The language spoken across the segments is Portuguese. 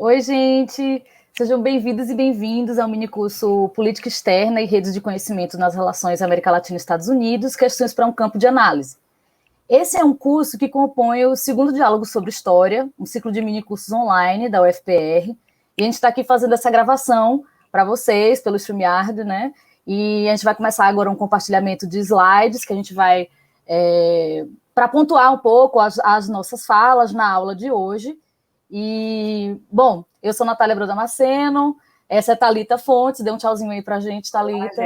Oi, gente! Sejam bem-vindos e bem-vindos ao minicurso Política Externa e Redes de Conhecimento nas Relações América Latina e Estados Unidos, Questões para um Campo de Análise. Esse é um curso que compõe o segundo diálogo sobre história, um ciclo de minicursos online da UFPR, e a gente está aqui fazendo essa gravação para vocês, pelo StreamYard, né? E a gente vai começar agora um compartilhamento de slides, que a gente vai, para pontuar um pouco as nossas falas na aula de hoje. E, bom, eu sou Natália Brodamaceno, essa é Thalita Fontes, dê um tchauzinho aí pra gente, Thalita.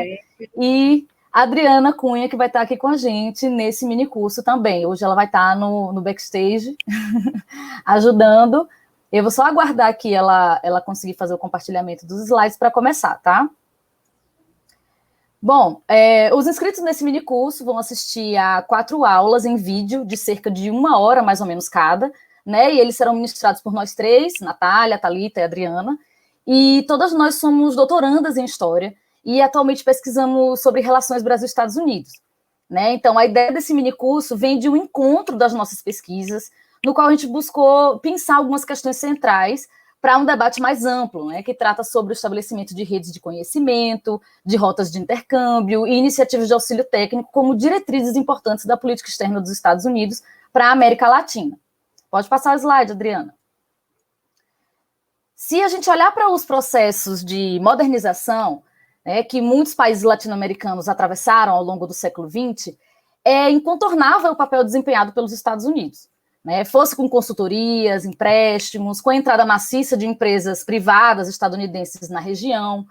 E a Adriana Cunha, que vai estar aqui com a gente nesse mini curso também. Hoje ela vai estar no backstage, ajudando. Eu vou só aguardar aqui ela conseguir fazer o compartilhamento dos slides para começar, tá? Bom, os inscritos nesse mini curso vão assistir a 4 aulas em vídeo, de cerca de 1 hora, mais ou menos, cada, né? E eles serão ministrados por nós três, Natália, Thalita e Adriana. E todas nós somos doutorandas em História e atualmente pesquisamos sobre relações Brasil-Estados Unidos, né? Então, a ideia desse mini curso vem de um encontro das nossas pesquisas, no qual a gente buscou pensar algumas questões centrais para um debate mais amplo, né, que trata sobre o estabelecimento de redes de conhecimento, de rotas de intercâmbio e iniciativas de auxílio técnico como diretrizes importantes da política externa dos Estados Unidos para a América Latina. Pode passar o slide, Adriana. Se a gente olhar para os processos de modernização, né, que muitos países latino-americanos atravessaram ao longo do século XX, é incontornável o papel desempenhado pelos Estados Unidos. Né, fosse com consultorias, empréstimos, com a entrada maciça de empresas privadas estadunidenses na região,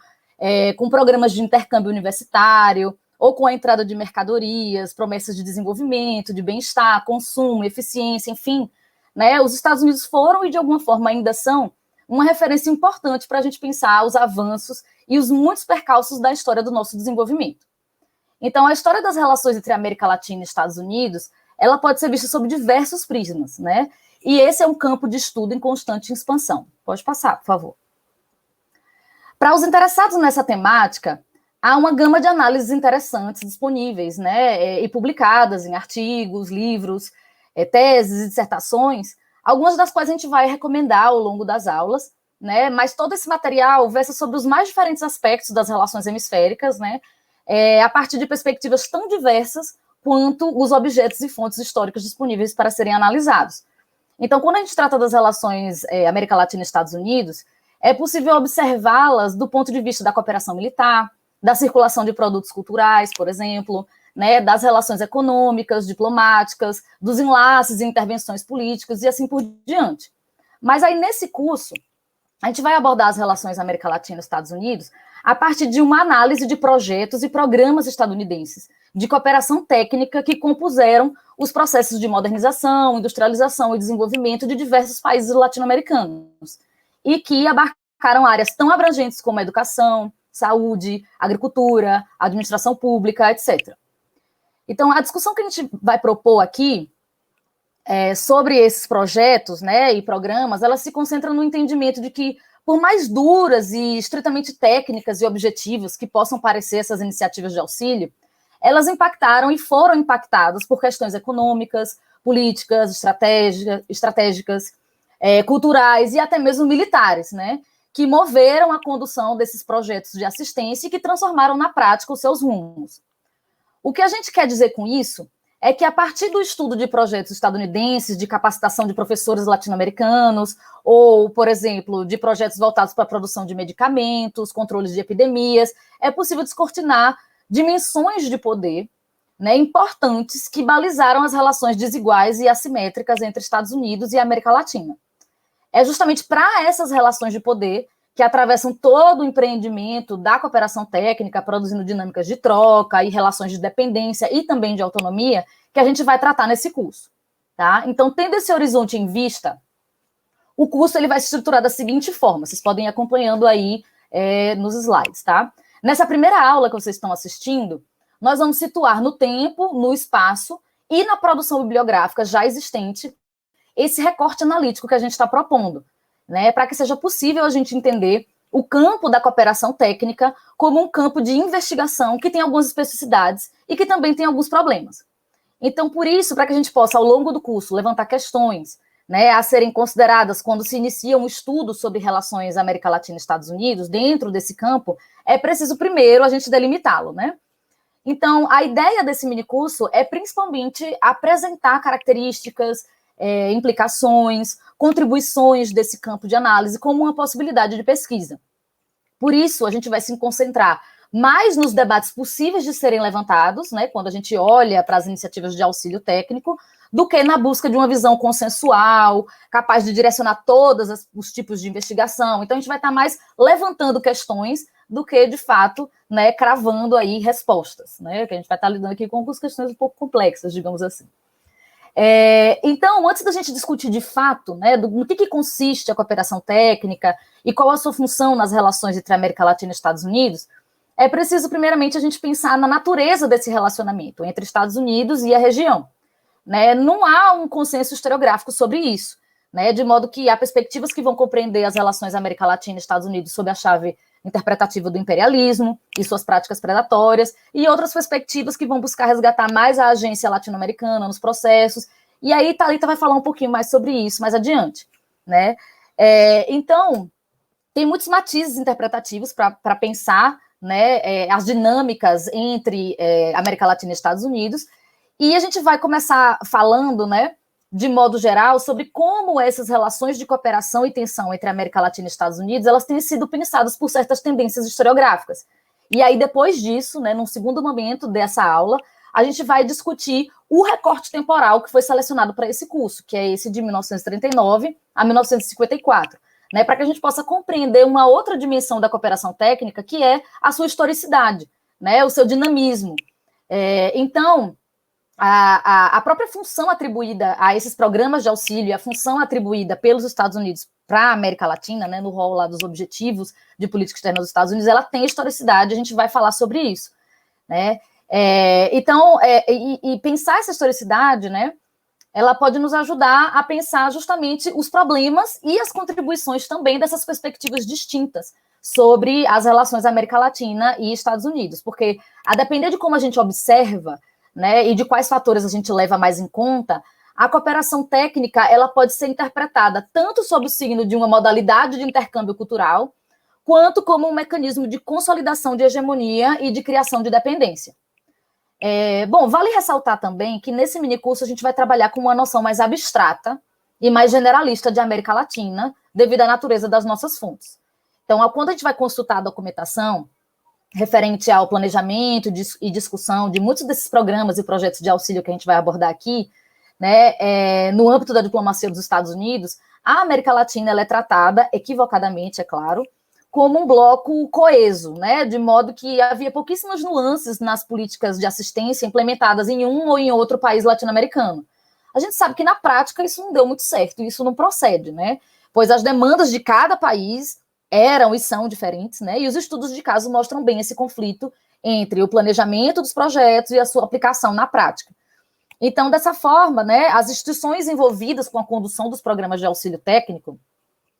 com programas de intercâmbio universitário, ou com a entrada de mercadorias, promessas de desenvolvimento, de bem-estar, consumo, eficiência, enfim, né, os Estados Unidos foram e, de alguma forma, ainda são uma referência importante para a gente pensar os avanços e os muitos percalços da história do nosso desenvolvimento. Então, a história das relações entre a América Latina e Estados Unidos ela pode ser vista sob diversos prismas, né? E esse é um campo de estudo em constante expansão. Pode passar, por favor. Para os interessados nessa temática, há uma gama de análises interessantes disponíveis, né? E publicadas em artigos, livros, teses e dissertações, algumas das quais a gente vai recomendar ao longo das aulas, né? Mas todo esse material versa sobre os mais diferentes aspectos das relações hemisféricas, né? A partir de perspectivas tão diversas quanto os objetos e fontes históricas disponíveis para serem analisados. Então, quando a gente trata das relações América Latina e Estados Unidos, é possível observá-las do ponto de vista da cooperação militar, da circulação de produtos culturais, por exemplo, né, das relações econômicas, diplomáticas, dos enlaces e intervenções políticas e assim por diante. Mas aí, nesse curso, a gente vai abordar as relações América Latina e Estados Unidos a partir de uma análise de projetos e programas estadunidenses de cooperação técnica que compuseram os processos de modernização, industrialização e desenvolvimento de diversos países latino-americanos e que abarcaram áreas tão abrangentes como a educação, saúde, agricultura, administração pública, etc. Então, a discussão que a gente vai propor aqui sobre esses projetos, né, e programas, ela se concentra no entendimento de que, por mais duras e estritamente técnicas e objetivas que possam parecer essas iniciativas de auxílio, elas impactaram e foram impactadas por questões econômicas, políticas, estratégicas, culturais e até mesmo militares, né, que moveram a condução desses projetos de assistência e que transformaram na prática os seus rumos. O que a gente quer dizer com isso é que, a partir do estudo de projetos estadunidenses, de capacitação de professores latino-americanos, ou, por exemplo, de projetos voltados para a produção de medicamentos, controles de epidemias, é possível descortinar dimensões de poder, né, importantes que balizaram as relações desiguais e assimétricas entre Estados Unidos e América Latina. É justamente para essas relações de poder que atravessam todo o empreendimento da cooperação técnica, produzindo dinâmicas de troca e relações de dependência e também de autonomia, que a gente vai tratar nesse curso. Tá? Então, tendo esse horizonte em vista, o curso ele vai se estruturar da seguinte forma, vocês podem ir acompanhando aí nos slides, tá? Nessa primeira aula que vocês estão assistindo, nós vamos situar no tempo, no espaço e na produção bibliográfica já existente esse recorte analítico que a gente está propondo, né, para que seja possível a gente entender o campo da cooperação técnica como um campo de investigação que tem algumas especificidades e que também tem alguns problemas. Então, por isso, para que a gente possa, ao longo do curso, levantar questões, né, a serem consideradas quando se inicia um estudo sobre relações América Latina e Estados Unidos, dentro desse campo, é preciso primeiro a gente delimitá-lo, né? Então, a ideia desse minicurso é principalmente apresentar características, implicações, contribuições desse campo de análise como uma possibilidade de pesquisa. Por isso, a gente vai se concentrar mais nos debates possíveis de serem levantados, né, quando a gente olha para as iniciativas de auxílio técnico, do que na busca de uma visão consensual, capaz de direcionar todos os tipos de investigação. Então, a gente vai estar mais levantando questões do que, de fato, né, cravando aí respostas, né, que a gente vai estar lidando aqui com algumas questões um pouco complexas, digamos assim. Então, antes da gente discutir de fato, né, no que consiste a cooperação técnica e qual a sua função nas relações entre a América Latina e Estados Unidos, é preciso, primeiramente, a gente pensar na natureza desse relacionamento entre Estados Unidos e a região. Né? Não há um consenso historiográfico sobre isso, né? De modo que há perspectivas que vão compreender as relações América Latina e Estados Unidos sob a chave interpretativa do imperialismo e suas práticas predatórias, e outras perspectivas que vão buscar resgatar mais a agência latino-americana nos processos, e aí Thalita vai falar um pouquinho mais sobre isso mais adiante, né? Então, tem muitos matizes interpretativos para pensar, né, as dinâmicas entre América Latina e Estados Unidos, e a gente vai começar falando, né, de modo geral, sobre como essas relações de cooperação e tensão entre América Latina e Estados Unidos, elas têm sido pensadas por certas tendências historiográficas. E aí, depois disso, né, num segundo momento dessa aula, a gente vai discutir o recorte temporal que foi selecionado para esse curso, que é esse de 1939 a 1954, né, para que a gente possa compreender uma outra dimensão da cooperação técnica, que é a sua historicidade, né, o seu dinamismo. Então, a própria função atribuída a esses programas de auxílio, a função atribuída pelos Estados Unidos para a América Latina, né, no rol lá dos objetivos de política externa dos Estados Unidos, ela tem historicidade, a gente vai falar sobre isso, né? Então, pensar essa historicidade, né, ela pode nos ajudar a pensar justamente os problemas e as contribuições também dessas perspectivas distintas sobre as relações América Latina e Estados Unidos, porque a depender de como a gente observa, né, e de quais fatores a gente leva mais em conta, a cooperação técnica ela pode ser interpretada tanto sob o signo de uma modalidade de intercâmbio cultural, quanto como um mecanismo de consolidação de hegemonia e de criação de dependência. Bom, vale ressaltar também que nesse minicurso a gente vai trabalhar com uma noção mais abstrata e mais generalista de América Latina, devido à natureza das nossas fontes. Então, quando a gente vai consultar a documentação referente ao planejamento e discussão de muitos desses programas e projetos de auxílio que a gente vai abordar aqui, né, no âmbito da diplomacia dos Estados Unidos, a América Latina ela é tratada, equivocadamente, é claro, como um bloco coeso, né, de modo que havia pouquíssimas nuances nas políticas de assistência implementadas em um ou em outro país latino-americano. A gente sabe que, na prática, isso não deu muito certo, isso não procede, né, pois as demandas de cada país eram e são diferentes, né? E os estudos de caso mostram bem esse conflito entre o planejamento dos projetos e a sua aplicação na prática. Então, dessa forma, né, as instituições envolvidas com a condução dos programas de auxílio técnico,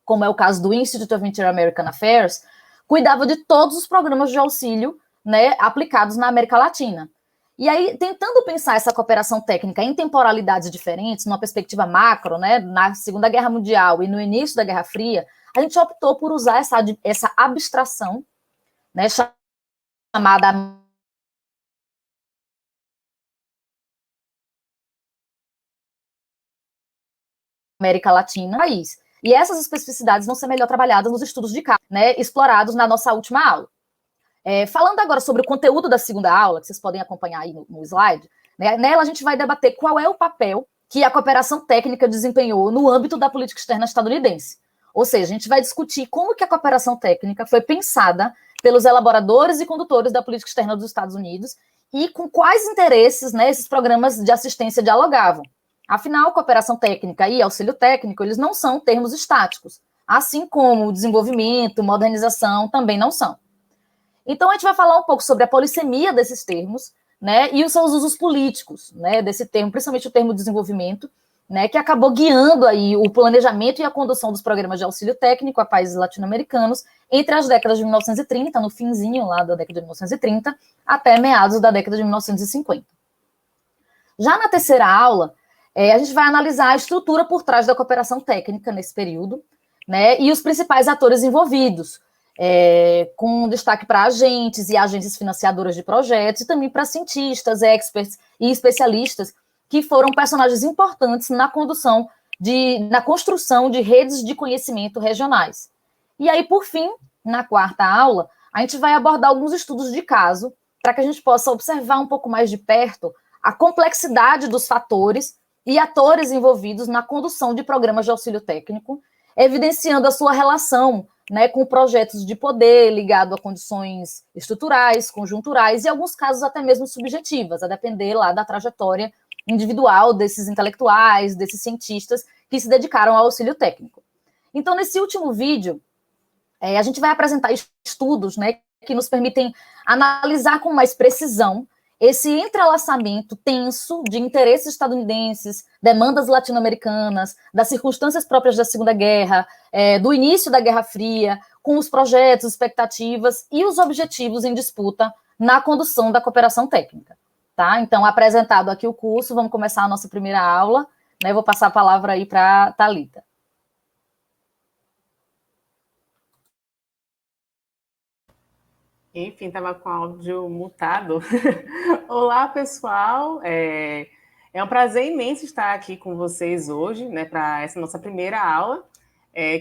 como é o caso do Institute of Inter-American Affairs, cuidava de todos os programas de auxílio, né, aplicados na América Latina. E aí, tentando pensar essa cooperação técnica em temporalidades diferentes, numa perspectiva macro, né, na Segunda Guerra Mundial e no início da Guerra Fria, a gente optou por usar essa abstração, né, chamada América Latina, país. E essas especificidades vão ser melhor trabalhadas nos estudos de caso, né, explorados na nossa última aula. Falando agora sobre o conteúdo da segunda aula, que vocês podem acompanhar aí no slide, né, nela a gente vai debater qual é o papel que a cooperação técnica desempenhou no âmbito da política externa estadunidense. Ou seja, a gente vai discutir como que a cooperação técnica foi pensada pelos elaboradores e condutores da política externa dos Estados Unidos e com quais interesses, né, esses programas de assistência dialogavam. Afinal, cooperação técnica e auxílio técnico, eles não são termos estáticos, assim como desenvolvimento, modernização também não são. Então, a gente vai falar um pouco sobre a polissemia desses termos, né, e os seus usos políticos, né, desse termo, principalmente o termo desenvolvimento, né, que acabou guiando aí o planejamento e a condução dos programas de auxílio técnico a países latino-americanos entre as décadas de 1930, no finzinho lá da década de 1930, até meados da década de 1950. Já na terceira aula, A gente vai analisar a estrutura por trás da cooperação técnica nesse período, né, e os principais atores envolvidos, com destaque para agentes e agências financiadoras de projetos, e também para cientistas, experts e especialistas, que foram personagens importantes na construção de redes de conhecimento regionais. E aí, por fim, na quarta aula, a gente vai abordar alguns estudos de caso, para que a gente possa observar um pouco mais de perto a complexidade dos fatores e atores envolvidos na condução de programas de auxílio técnico, evidenciando a sua relação, né, com projetos de poder ligado a condições estruturais, conjunturais e, em alguns casos, até mesmo subjetivas, a depender lá da trajetória individual desses intelectuais, desses cientistas que se dedicaram ao auxílio técnico. Então, nesse último vídeo, a gente vai apresentar estudos, né, que nos permitem analisar com mais precisão esse entrelaçamento tenso de interesses estadunidenses, demandas latino-americanas, das circunstâncias próprias da Segunda Guerra, do início da Guerra Fria, com os projetos, expectativas e os objetivos em disputa na condução da cooperação técnica. Tá? Então, apresentado aqui o curso, vamos começar a nossa primeira aula, né? Vou passar a palavra aí para a Thalita. Enfim, estava com o áudio mutado. Olá, pessoal. É um prazer imenso estar aqui com vocês hoje, né, para essa nossa primeira aula,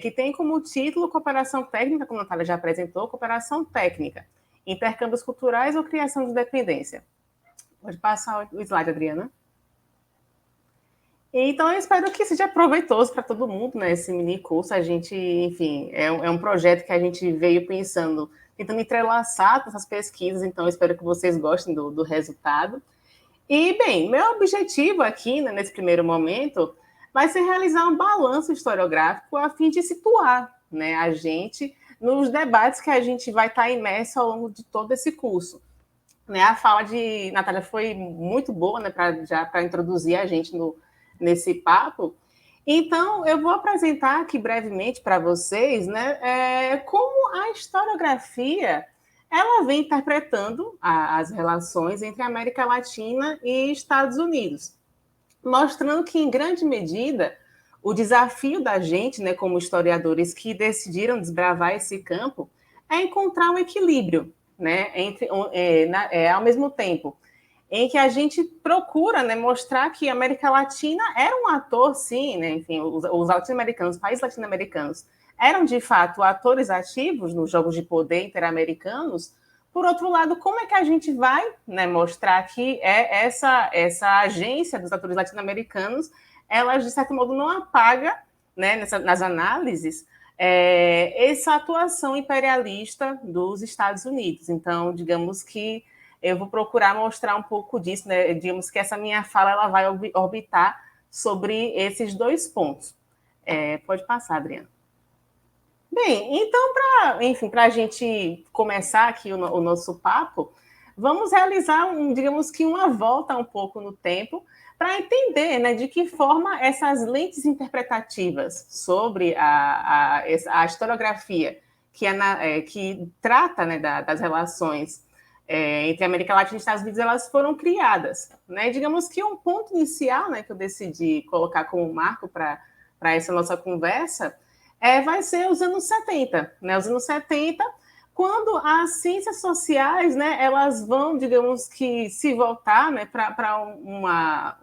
que tem como título Cooperação Técnica, como a Natália já apresentou, Cooperação Técnica, Intercâmbios Culturais ou Criação de Dependência. Pode passar o slide, Adriana. Então, eu espero que seja proveitoso para todo mundo, né, esse mini curso. A gente, enfim, é um projeto que a gente veio pensando, tentando entrelaçar essas pesquisas, então eu espero que vocês gostem do resultado. E, bem, meu objetivo aqui, né, nesse primeiro momento, vai ser realizar um balanço historiográfico a fim de situar, né, a gente nos debates que a gente vai estar imerso ao longo de todo esse curso. Né, a fala de Natália foi muito boa, né, para introduzir a gente nesse papo. Então, eu vou apresentar aqui brevemente para vocês, né, como a historiografia ela vem interpretando as relações entre América Latina e Estados Unidos, mostrando que, em grande medida, o desafio da gente, né, como historiadores que decidiram desbravar esse campo, é encontrar um equilíbrio, né, ao mesmo tempo em que a gente procura, né, mostrar que a América Latina era um ator, sim, né, enfim, os latino-americanos, os países latino-americanos, eram, de fato, atores ativos nos jogos de poder interamericanos. Por outro lado, como é que a gente vai, né, mostrar que essa agência dos atores latino-americanos, ela, de certo modo, não apaga, né, nas análises, essa atuação imperialista dos Estados Unidos. Então, digamos que eu vou procurar mostrar um pouco disso, né? Digamos que essa minha fala ela vai orbitar sobre esses dois pontos. Pode passar, Adriana. Bem, então, para a gente começar aqui o nosso papo, vamos realizar, digamos que uma volta um pouco no tempo para entender, né, de que forma essas lentes interpretativas sobre a historiografia que trata, né, das relações entre a América Latina e Estados Unidos, elas foram criadas. Né? Digamos que um ponto inicial, né, que eu decidi colocar como marco para essa nossa conversa vai ser os anos 70. Né? Os anos 70, quando as ciências sociais, né, elas vão, digamos que, se voltar, né, para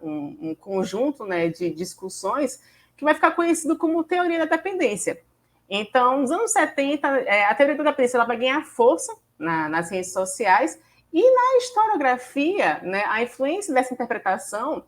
um conjunto, né, de discussões que vai ficar conhecido como teoria da dependência. Então, nos anos 70, a teoria da dependência ela vai ganhar força nas ciências sociais, e na historiografia, né, a influência dessa interpretação,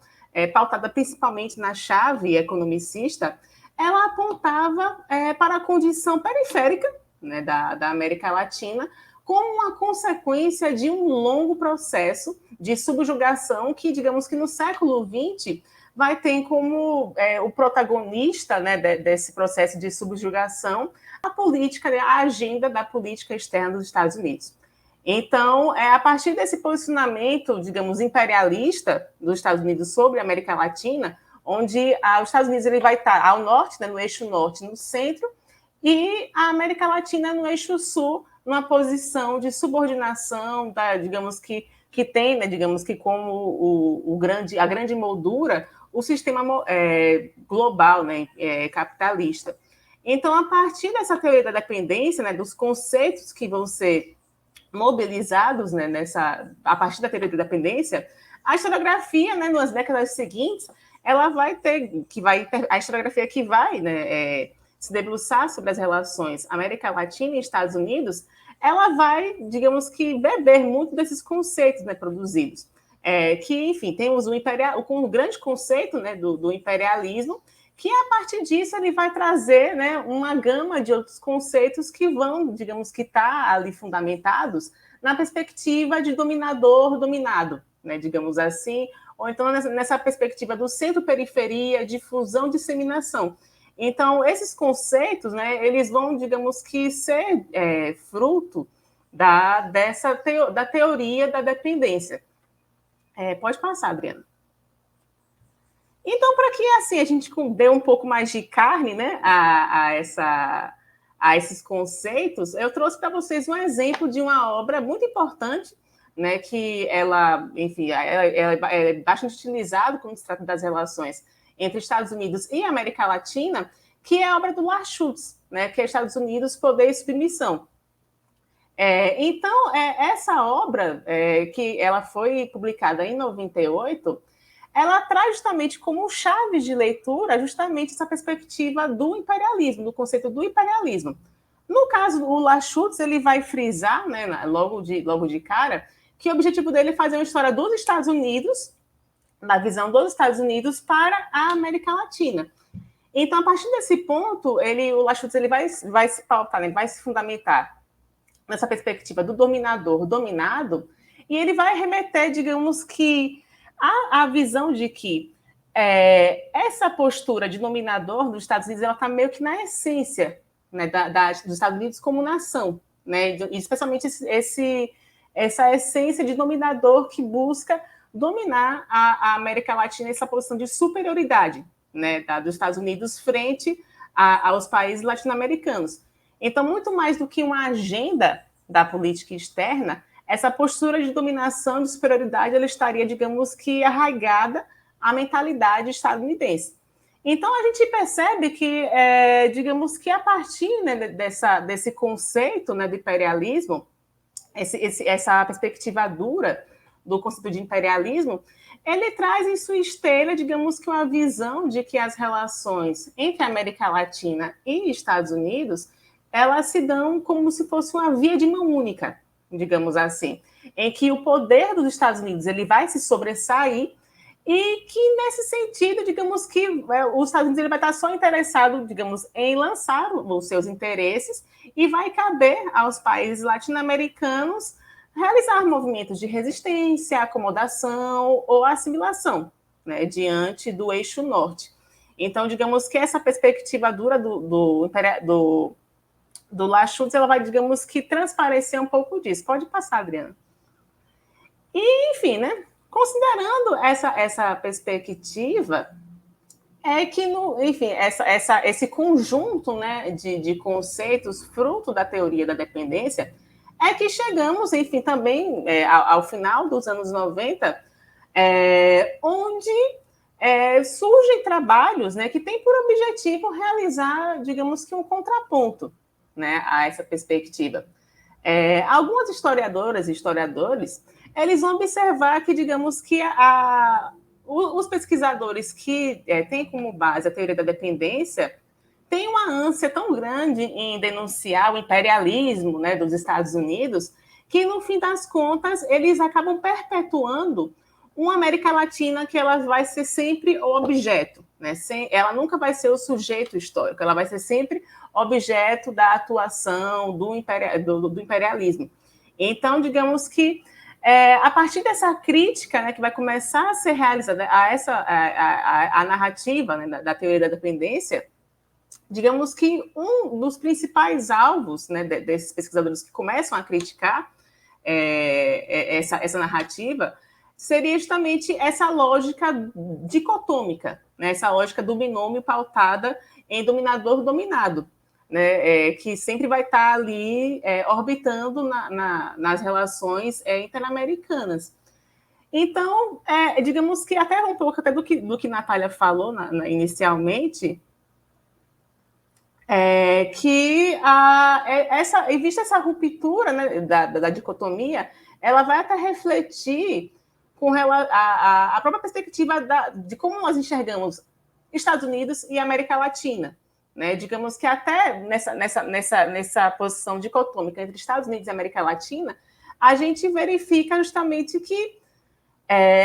pautada principalmente na chave economicista, ela apontava para a condição periférica, né, da América Latina, como uma consequência de um longo processo de subjugação que, digamos que no século XX, vai ter como o protagonista, né, desse processo de subjugação a política, né, a agenda da política externa dos Estados Unidos. Então, a partir desse posicionamento, digamos, imperialista dos Estados Unidos sobre a América Latina, onde os Estados Unidos ele vai estar ao norte, né, no eixo norte, no centro, e a América Latina no eixo sul, numa posição de subordinação, digamos que tem, né, digamos que como a grande moldura, o sistema global, né, capitalista. Então, a partir dessa teoria da dependência, né, dos conceitos que vão ser mobilizados, né, a partir da teoria da dependência, a historiografia, né, nas décadas seguintes, ela a historiografia que vai, né, se debruçar sobre as relações América Latina e Estados Unidos, ela vai, digamos que, beber muito desses conceitos, né, produzidos. Que, enfim, temos o grande conceito, né, do imperialismo, que a partir disso ele vai trazer, né, uma gama de outros conceitos que vão, digamos que ali fundamentados na perspectiva de dominador-dominado, né, digamos assim, ou então nessa perspectiva do centro-periferia, difusão-disseminação. Então, esses conceitos, né, eles vão, digamos que, ser fruto da teoria da dependência. Pode passar, Adriana. Então, para que assim a gente dê um pouco mais de carne, né, a esses conceitos, eu trouxe para vocês um exemplo de uma obra muito importante, né, que ela, enfim, ela é bastante utilizada quando se trata das relações entre Estados Unidos e América Latina, que é a obra do Lachutz, né, que é Estados Unidos, Poder e Submissão. Então, essa obra, que ela foi publicada em 98, ela traz justamente como chave de leitura justamente essa perspectiva do imperialismo, do conceito do imperialismo. No caso, o Lachutz, ele vai frisar, né, logo de cara, que o objetivo dele é fazer uma história dos Estados Unidos, da visão dos Estados Unidos para a América Latina. Então, a partir desse ponto, o Lachutz ele vai se pautar, né, vai se fundamentar nessa perspectiva do dominador-dominado, e ele vai remeter, digamos que, a visão de que essa postura de dominador dos Estados Unidos ela está meio que na essência, né, dos Estados Unidos como nação, né, especialmente essa essência de dominador que busca dominar a América Latina, essa posição de superioridade, né, dos Estados Unidos frente aos países latino-americanos. Então, muito mais do que uma agenda da política externa, essa postura de dominação, de superioridade, ela estaria, digamos que, arraigada à mentalidade estadunidense. Então, a gente percebe que, digamos que, a partir, né, desse conceito, né, de imperialismo, essa perspectiva dura do conceito de imperialismo, ele traz em sua esteira, digamos que, uma visão de que as relações entre a América Latina e Estados Unidos, elas se dão como se fosse uma via de mão única, digamos assim, em que o poder dos Estados Unidos ele vai se sobressair e que, nesse sentido, digamos que os Estados Unidos ele vai estar só interessado, digamos, em lançar os seus interesses e vai caber aos países latino-americanos realizar movimentos de resistência, acomodação ou assimilação, né, diante do eixo norte. Então, digamos que essa perspectiva dura do Lachutz, ela vai, digamos que, transparecer um pouco disso. Pode passar, Adriana. E, enfim, né, considerando essa perspectiva, que, enfim, esse conjunto, né, de conceitos fruto da teoria da dependência, que chegamos, enfim, também ao final dos anos 90, onde surgem trabalhos, né, que têm por objetivo realizar, digamos que, um contraponto, né, a essa perspectiva. Algumas historiadoras e historiadores, eles vão observar que, digamos que, os pesquisadores que têm como base a teoria da dependência têm uma ânsia tão grande em denunciar o imperialismo, né, dos Estados Unidos, que, no fim das contas, eles acabam perpetuando uma América Latina que ela vai ser sempre o objeto, né? Ela nunca vai ser o sujeito histórico, ela vai ser sempre objeto da atuação do imperialismo. Então, digamos que, a partir dessa crítica, né, que vai começar a ser realizada a narrativa, né, da teoria da dependência, digamos que um dos principais alvos, né, desses pesquisadores que começam a criticar essa narrativa seria justamente essa lógica dicotômica, né, essa lógica do binômio pautada em dominador-dominado, né, que sempre vai estar ali orbitando nas relações interamericanas. Então, digamos que até um pouco até do que Natália falou inicialmente, existe essa ruptura, né, da dicotomia, ela vai até refletir com a própria perspectiva de como nós enxergamos Estados Unidos e América Latina. Né? Digamos que até nessa posição dicotômica entre Estados Unidos e América Latina, a gente verifica justamente que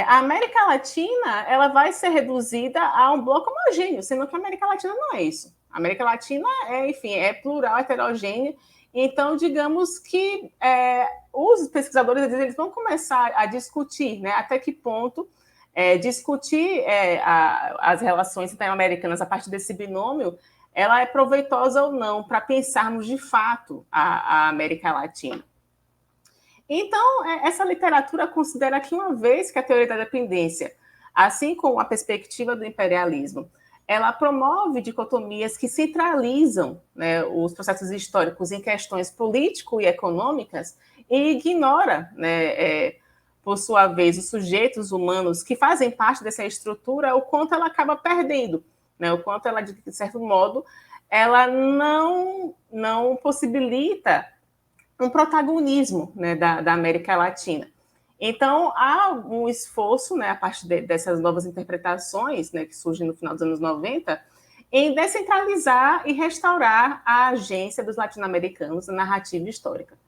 a América Latina ela vai ser reduzida a um bloco homogêneo, sendo que a América Latina não é isso. A América Latina enfim, é plural, heterogênea. Então, digamos que os pesquisadores eles vão começar a discutir, né, até que ponto discutir as relações interamericanas a partir desse binômio, ela é proveitosa ou não para pensarmos de fato a América Latina. Então, essa literatura considera que uma vez que a teoria da dependência, assim como a perspectiva do imperialismo, ela promove dicotomias que centralizam, né, os processos históricos em questões político e econômicas e ignora, né, por sua vez, os sujeitos humanos que fazem parte dessa estrutura, o quanto ela acaba perdendo, né, o quanto ela, de certo modo, ela não possibilita um protagonismo, né, da América Latina. Então, há um esforço, né, a partir dessas novas interpretações, né, que surgem no final dos anos 90, em descentralizar e restaurar a agência dos latino-americanos na narrativa histórica.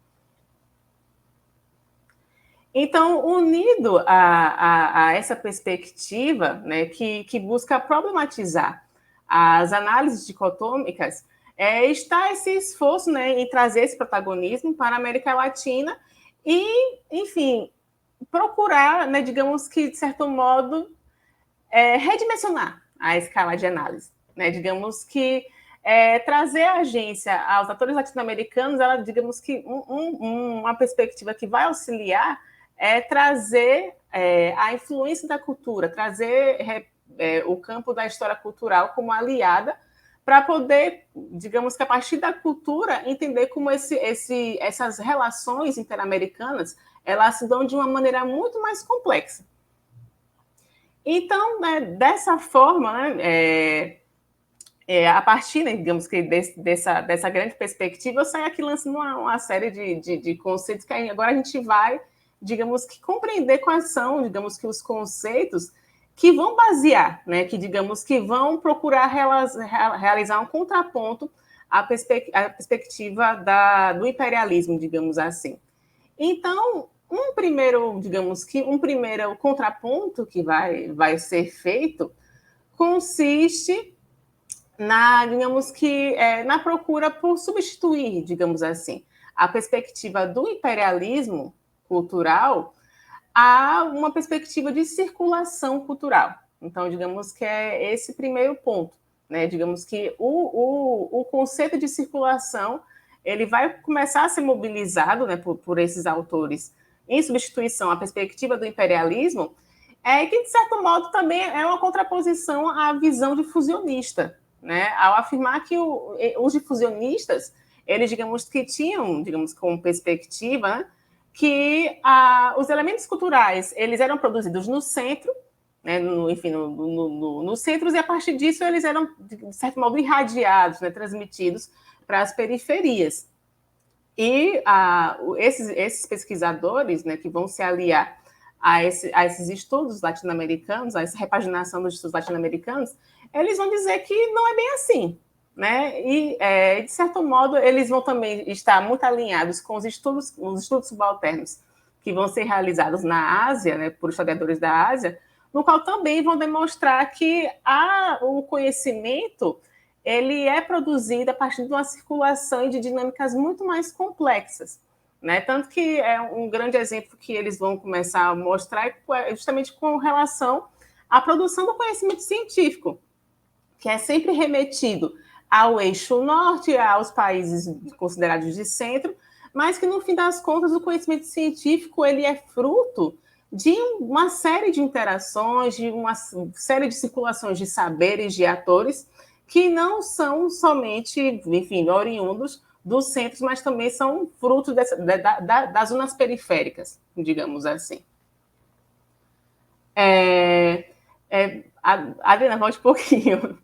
Então, unido a essa perspectiva, né, que busca problematizar as análises dicotômicas, está esse esforço, né, em trazer esse protagonismo para a América Latina e, enfim, procurar, né, digamos que, de certo modo, redimensionar a escala de análise. Né? Digamos que trazer a agência aos atores latino-americanos, ela, digamos que uma perspectiva que vai auxiliar trazer a influência da cultura, trazer o campo da história cultural como aliada para poder, digamos que a partir da cultura, entender como essas relações interamericanas elas se dão de uma maneira muito mais complexa. Então, né, dessa forma, né, a partir, né, digamos que dessa grande perspectiva, eu saio aqui lançando uma série de conceitos que agora a gente vai, digamos que, compreender quais são, digamos que, os conceitos que vão basear, né, que, digamos, que vão procurar realizar um contraponto à perspectiva do imperialismo, digamos assim. Então, um primeiro contraponto que vai ser feito consiste digamos que, na procura por substituir, digamos assim, a perspectiva do imperialismo cultural a uma perspectiva de circulação cultural. Então, digamos que é esse primeiro ponto. Né? Digamos que o conceito de circulação ele vai começar a ser mobilizado, né, por esses autores em substituição à perspectiva do imperialismo, que, de certo modo, também é uma contraposição à visão difusionista, né? Ao afirmar que os difusionistas, eles, digamos, que tinham, digamos, como perspectiva, né, que os elementos culturais eles eram produzidos no centro, né, nos centros, e a partir disso eles eram, de certo modo, irradiados, né, transmitidos para as periferias. E esses pesquisadores, né, que vão se aliar a esses estudos latino-americanos, a essa repaginação dos estudos latino-americanos, eles vão dizer que não é bem assim. Né? E, de certo modo, eles vão também estar muito alinhados com os estudos subalternos que vão ser realizados na Ásia, né, por historiadores da Ásia, no qual também vão demonstrar que o conhecimento ele é produzido a partir de uma circulação e de dinâmicas muito mais complexas. Né? Tanto que um grande exemplo que eles vão começar a mostrar é justamente com relação à produção do conhecimento científico, que é sempre remetido ao eixo norte, aos países considerados de centro, mas que, no fim das contas, o conhecimento científico ele é fruto de uma série de interações, de uma série de circulações de saberes, de atores, que não são somente, enfim, oriundos dos centros, mas também são frutos das zonas periféricas, digamos assim. Adriana, volte um pouquinho.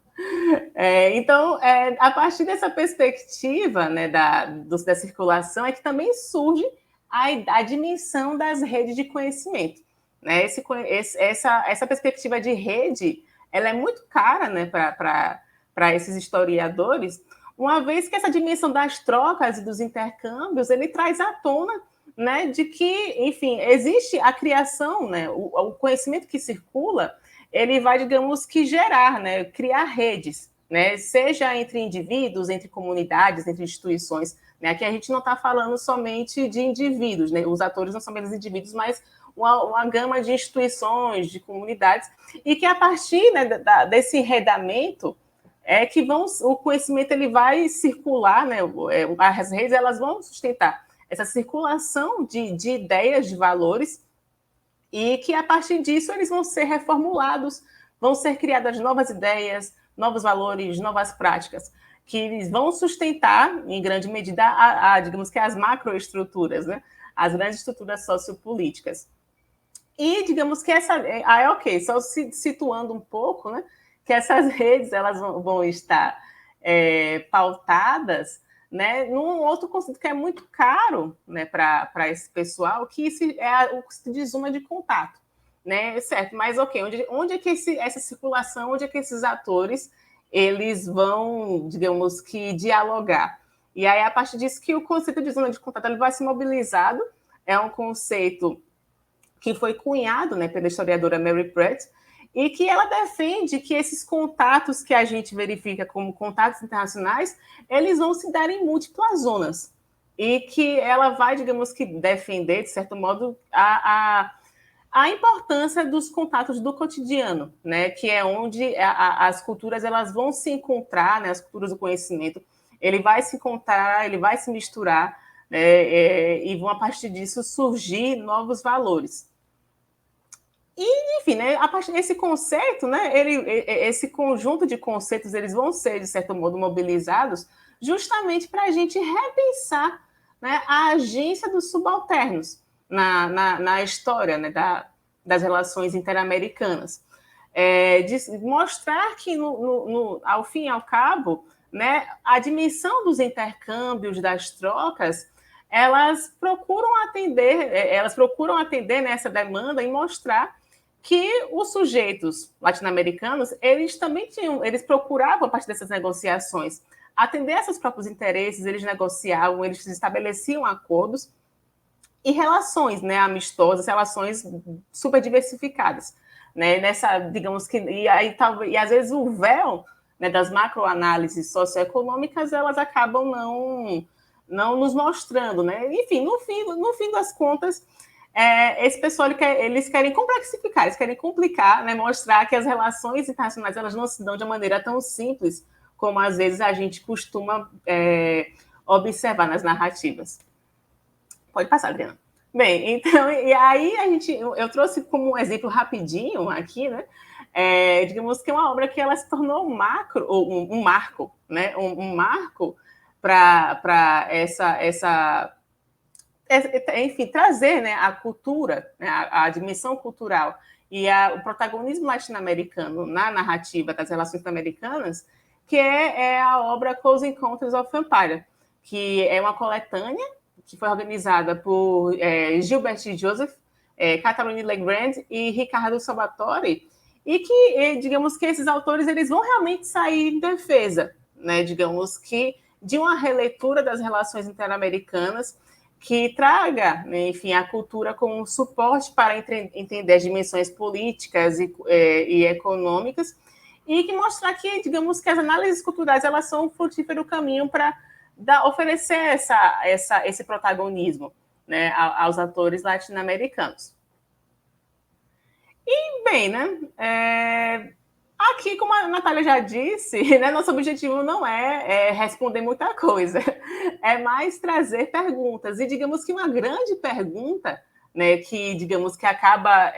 Então, a partir dessa perspectiva, né, da circulação, é que também surge a dimensão das redes de conhecimento. Né? Essa perspectiva de rede, ela é muito cara, né, para esses historiadores, uma vez que essa dimensão das trocas e dos intercâmbios, ele traz à tona, né, de que, enfim, existe a criação, né, o conhecimento que circula, ele vai, digamos que, gerar, né, criar redes, né, seja entre indivíduos, entre comunidades, entre instituições. Né? Aqui a gente não está falando somente de indivíduos, né? Os atores não são menos indivíduos, mas uma gama de instituições, de comunidades, e que a partir, né, desse enredamento é que o conhecimento ele vai circular, né? As redes elas vão sustentar essa circulação de ideias, de valores, e que a partir disso eles vão ser reformulados, vão ser criadas novas ideias, novos valores, novas práticas, que eles vão sustentar, em grande medida, digamos que as macroestruturas, né? As grandes estruturas sociopolíticas. E digamos que só situando um pouco, né? Que essas redes elas vão estar pautadas, né, num outro conceito que é muito caro, né, para esse pessoal, que o que se diz zona de contato, né, certo? Mas onde é que essa circulação, onde é que esses atores eles vão, digamos que, dialogar? E aí, a partir disso que o conceito de zona de contato ele vai ser mobilizado, é um conceito que foi cunhado, né, pela historiadora Mary Pratt, e que ela defende que esses contatos que a gente verifica como contatos internacionais, eles vão se dar em múltiplas zonas. E que ela vai, digamos que, defender, de certo modo, a importância dos contatos do cotidiano, né? Que é onde as culturas elas vão se encontrar, né? As culturas do conhecimento, ele vai se encontrar, ele vai se misturar, né? E vão, a partir disso, surgir novos valores. E, enfim, né, a partir desse conceito, né, esse conjunto de conceitos, eles vão ser, de certo modo, mobilizados justamente para a gente repensar, né, a agência dos subalternos na história, né, das relações interamericanas. De mostrar que, ao fim e ao cabo, né, a dimensão dos intercâmbios, das trocas, elas procuram atender nessa demanda e mostrar que os sujeitos latino-americanos, eles também eles procuravam, a partir dessas negociações, atender a seus próprios interesses, eles negociavam, eles estabeleciam acordos e relações, né, amistosas, relações super diversificadas, né, digamos que, e às vezes o véu, né, das macroanálises socioeconômicas, elas acabam não nos mostrando, né, enfim, no fim das contas, esse pessoal eles querem complexificar, eles querem complicar, né, mostrar que as relações internacionais elas não se dão de uma maneira tão simples como às vezes a gente costuma observar nas narrativas. Pode passar, Adriana. Bem, então, e aí eu trouxe como um exemplo rapidinho aqui, né? Digamos que é uma obra que ela se tornou um marco, né? Um marco para enfim, trazer, né, a cultura, né, a dimensão cultural e o protagonismo latino-americano na narrativa das relações americanas, que é a obra Close Encounters of Empire, que é uma coletânea que foi organizada por Gilbert Joseph, Catherine Legrand e Ricardo Salvatore, e que, digamos que esses autores eles vão realmente sair em defesa, né, digamos que, de uma releitura das relações interamericanas que traga, né, enfim, a cultura como um suporte para entender as dimensões políticas e econômicas, e que mostrar que, digamos, que as análises culturais elas são um frutífero caminho para oferecer esse protagonismo, né, aos atores latino-americanos. E, bem, né, aqui, como a Natália já disse, né, nosso objetivo não é responder muita coisa, é mais trazer perguntas. E digamos que uma grande pergunta, né, que digamos que acaba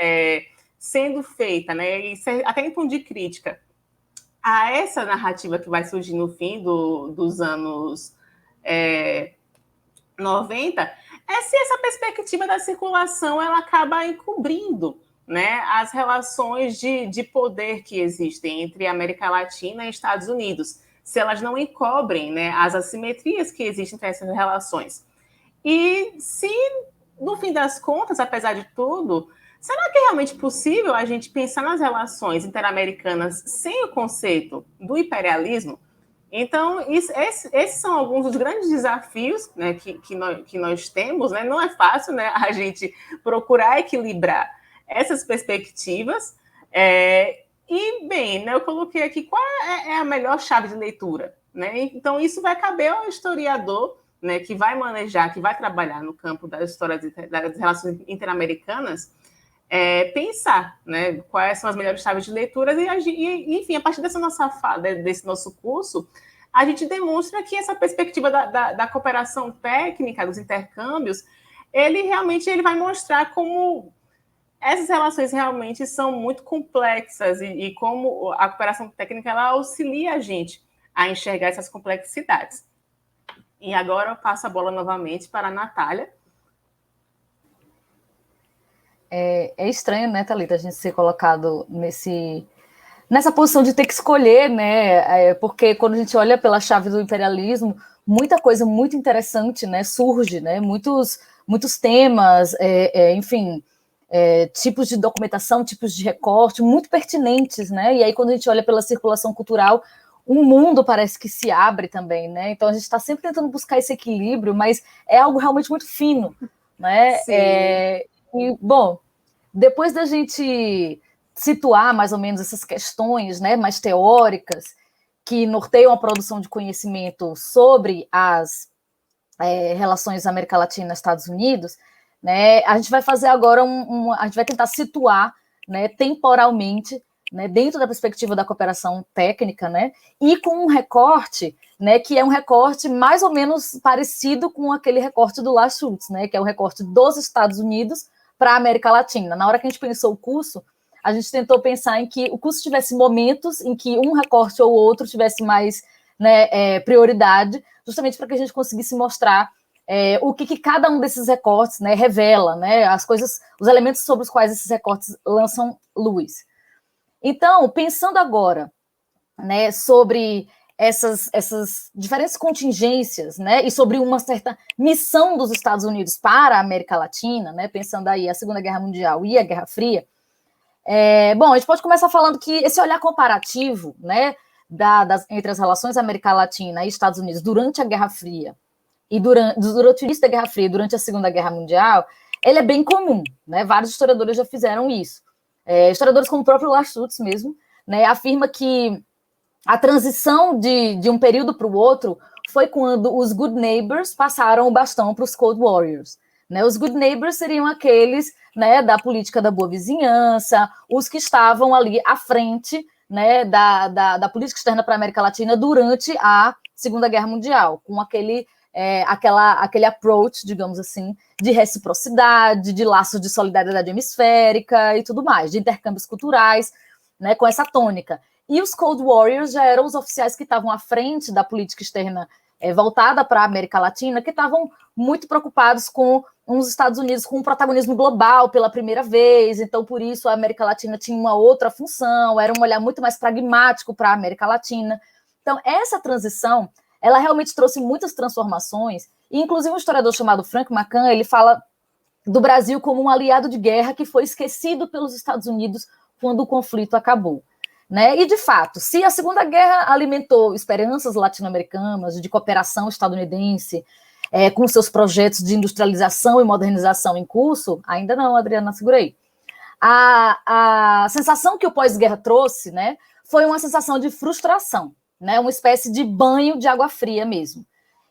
sendo feita, né, e até em tom de crítica, a essa narrativa que vai surgir no fim dos anos 90, é se essa perspectiva da circulação ela acaba encobrindo, né, as relações de poder que existem entre América Latina e Estados Unidos, se elas não encobrem, né, as assimetrias que existem entre essas relações. E se, no fim das contas, apesar de tudo, será que é realmente possível a gente pensar nas relações interamericanas sem o conceito do imperialismo? Então, esses são alguns dos grandes desafios, né, que nós temos. Né? Não é fácil, né, a gente procurar equilibrar essas perspectivas. E, bem, né, eu coloquei aqui qual é a melhor chave de leitura. Né? Então, isso vai caber ao historiador, né, que vai manejar, que vai trabalhar no campo das histórias das relações interamericanas, pensar, né, quais são as melhores chaves de leituras e, enfim, a partir desse nosso curso, a gente demonstra que essa perspectiva da cooperação técnica, dos intercâmbios, ele vai mostrar como essas relações realmente são muito complexas e como a cooperação técnica ela auxilia a gente a enxergar essas complexidades. E agora eu passo a bola novamente para a Natália. É estranho, né, Thalita, a gente ser colocado nessa posição de ter que escolher, né? Porque quando a gente olha pela chave do imperialismo, muita coisa muito interessante, né, surge, né? Muitos temas, enfim, tipos de documentação, tipos de recorte, muito pertinentes, né? E aí, quando a gente olha pela circulação cultural, um mundo parece que se abre também, né? Então a gente está sempre tentando buscar esse equilíbrio, mas é algo realmente muito fino, né? E, bom, depois da gente situar mais ou menos essas questões, né, mais teóricas, que norteiam a produção de conhecimento sobre as relações América Latina e Estados Unidos, né, a gente vai fazer agora a gente vai tentar situar, né, temporalmente, né, dentro da perspectiva da cooperação técnica, né, e com um recorte, né, que é um recorte mais ou menos parecido com aquele recorte do Lars Schultz, né, que é o recorte dos Estados Unidos para a América Latina. Na hora que a gente pensou o curso, a gente tentou pensar em que o curso tivesse momentos em que um recorte ou outro tivesse mais, né, prioridade, justamente para que a gente conseguisse mostrar o que cada um desses recortes, né, revela, né, as coisas, os elementos sobre os quais esses recortes lançam luz. Então, pensando agora, né, sobre essas diferentes contingências, né, e sobre uma certa missão dos Estados Unidos para a América Latina, né, pensando aí a Segunda Guerra Mundial e a Guerra Fria, bom, a gente pode começar falando que esse olhar comparativo, né, entre as relações América Latina e Estados Unidos durante a Guerra Fria e durante o início da Guerra Fria e durante a Segunda Guerra Mundial, ele é bem comum, né, vários historiadores já fizeram isso. Historiadores como o próprio Lars Schultz mesmo, né, afirma que a transição de um período para o outro foi quando os Good Neighbors passaram o bastão para os Cold Warriors. Né? Os Good Neighbors seriam aqueles, né, da política da boa vizinhança, os que estavam ali à frente, né, da política externa para a América Latina durante a Segunda Guerra Mundial, com aquele approach, digamos assim, de reciprocidade, de laços de solidariedade hemisférica e tudo mais, de intercâmbios culturais, né, com essa tônica. E os Cold Warriors já eram os oficiais que estavam à frente da política externa voltada para a América Latina, que estavam muito preocupados com os Estados Unidos com um protagonismo global pela primeira vez, então por isso a América Latina tinha uma outra função, era um olhar muito mais pragmático para a América Latina. Então essa transição, ela realmente trouxe muitas transformações, e inclusive um historiador chamado Frank McCann, ele fala do Brasil como um aliado de guerra que foi esquecido pelos Estados Unidos quando o conflito acabou. Né? E, de fato, se a Segunda Guerra alimentou esperanças latino-americanas de cooperação estadunidense, com seus projetos de industrialização e modernização em curso, ainda não, Adriana, segurei. A sensação que o pós-guerra trouxe, né, foi uma sensação de frustração, né, uma espécie de banho de água fria mesmo.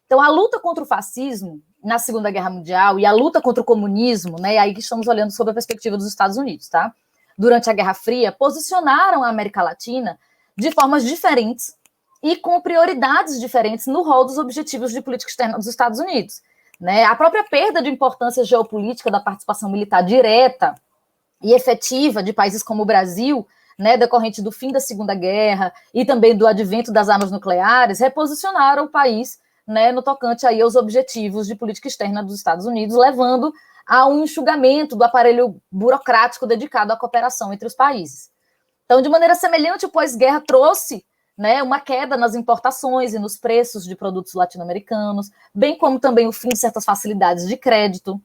Então, a luta contra o fascismo na Segunda Guerra Mundial e a luta contra o comunismo, né, e aí que estamos olhando sob a perspectiva dos Estados Unidos, tá? Durante a Guerra Fria, posicionaram a América Latina de formas diferentes e com prioridades diferentes no rol dos objetivos de política externa dos Estados Unidos. Né? A própria perda de importância geopolítica da participação militar direta e efetiva de países como o Brasil, né, decorrente do fim da Segunda Guerra e também do advento das armas nucleares, reposicionaram o país, né, no tocante aí aos objetivos de política externa dos Estados Unidos, levando a um enxugamento do aparelho burocrático dedicado à cooperação entre os países. Então, de maneira semelhante, o pós-guerra trouxe, né, uma queda nas importações e nos preços de produtos latino-americanos, bem como também o fim de certas facilidades de crédito.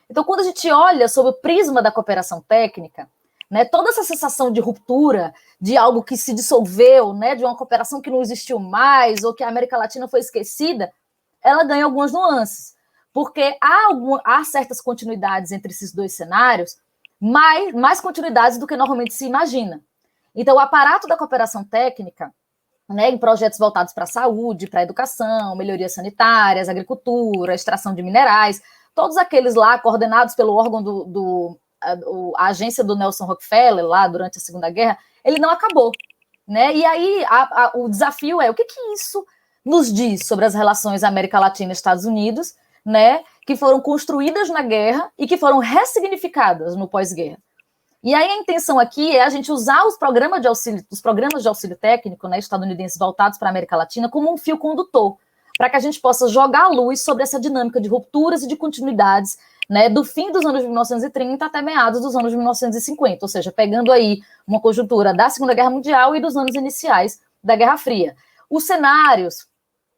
Então, quando a gente olha sob o prisma da cooperação técnica, né, toda essa sensação de ruptura, de algo que se dissolveu, né, de uma cooperação que não existiu mais, ou que a América Latina foi esquecida, ela ganha algumas nuances, porque há certas continuidades entre esses dois cenários, mais continuidades do que normalmente se imagina. Então, o aparato da cooperação técnica, né, em projetos voltados para a saúde, para a educação, melhorias sanitárias, agricultura, extração de minerais, todos aqueles lá coordenados pelo órgão a agência do Nelson Rockefeller, lá durante a Segunda Guerra, ele não acabou. Né? E aí o desafio é o que isso nos diz sobre as relações América Latina e Estados Unidos, né, que foram construídas na guerra e que foram ressignificadas no pós-guerra. E aí a intenção aqui é a gente usar os programas de auxílio técnico, né, estadunidenses voltados para a América Latina como um fio condutor, para que a gente possa jogar a luz sobre essa dinâmica de rupturas e de continuidades, né, do fim dos anos de 1930 até meados dos anos de 1950, ou seja, pegando aí uma conjuntura da Segunda Guerra Mundial e dos anos iniciais da Guerra Fria. Os cenários,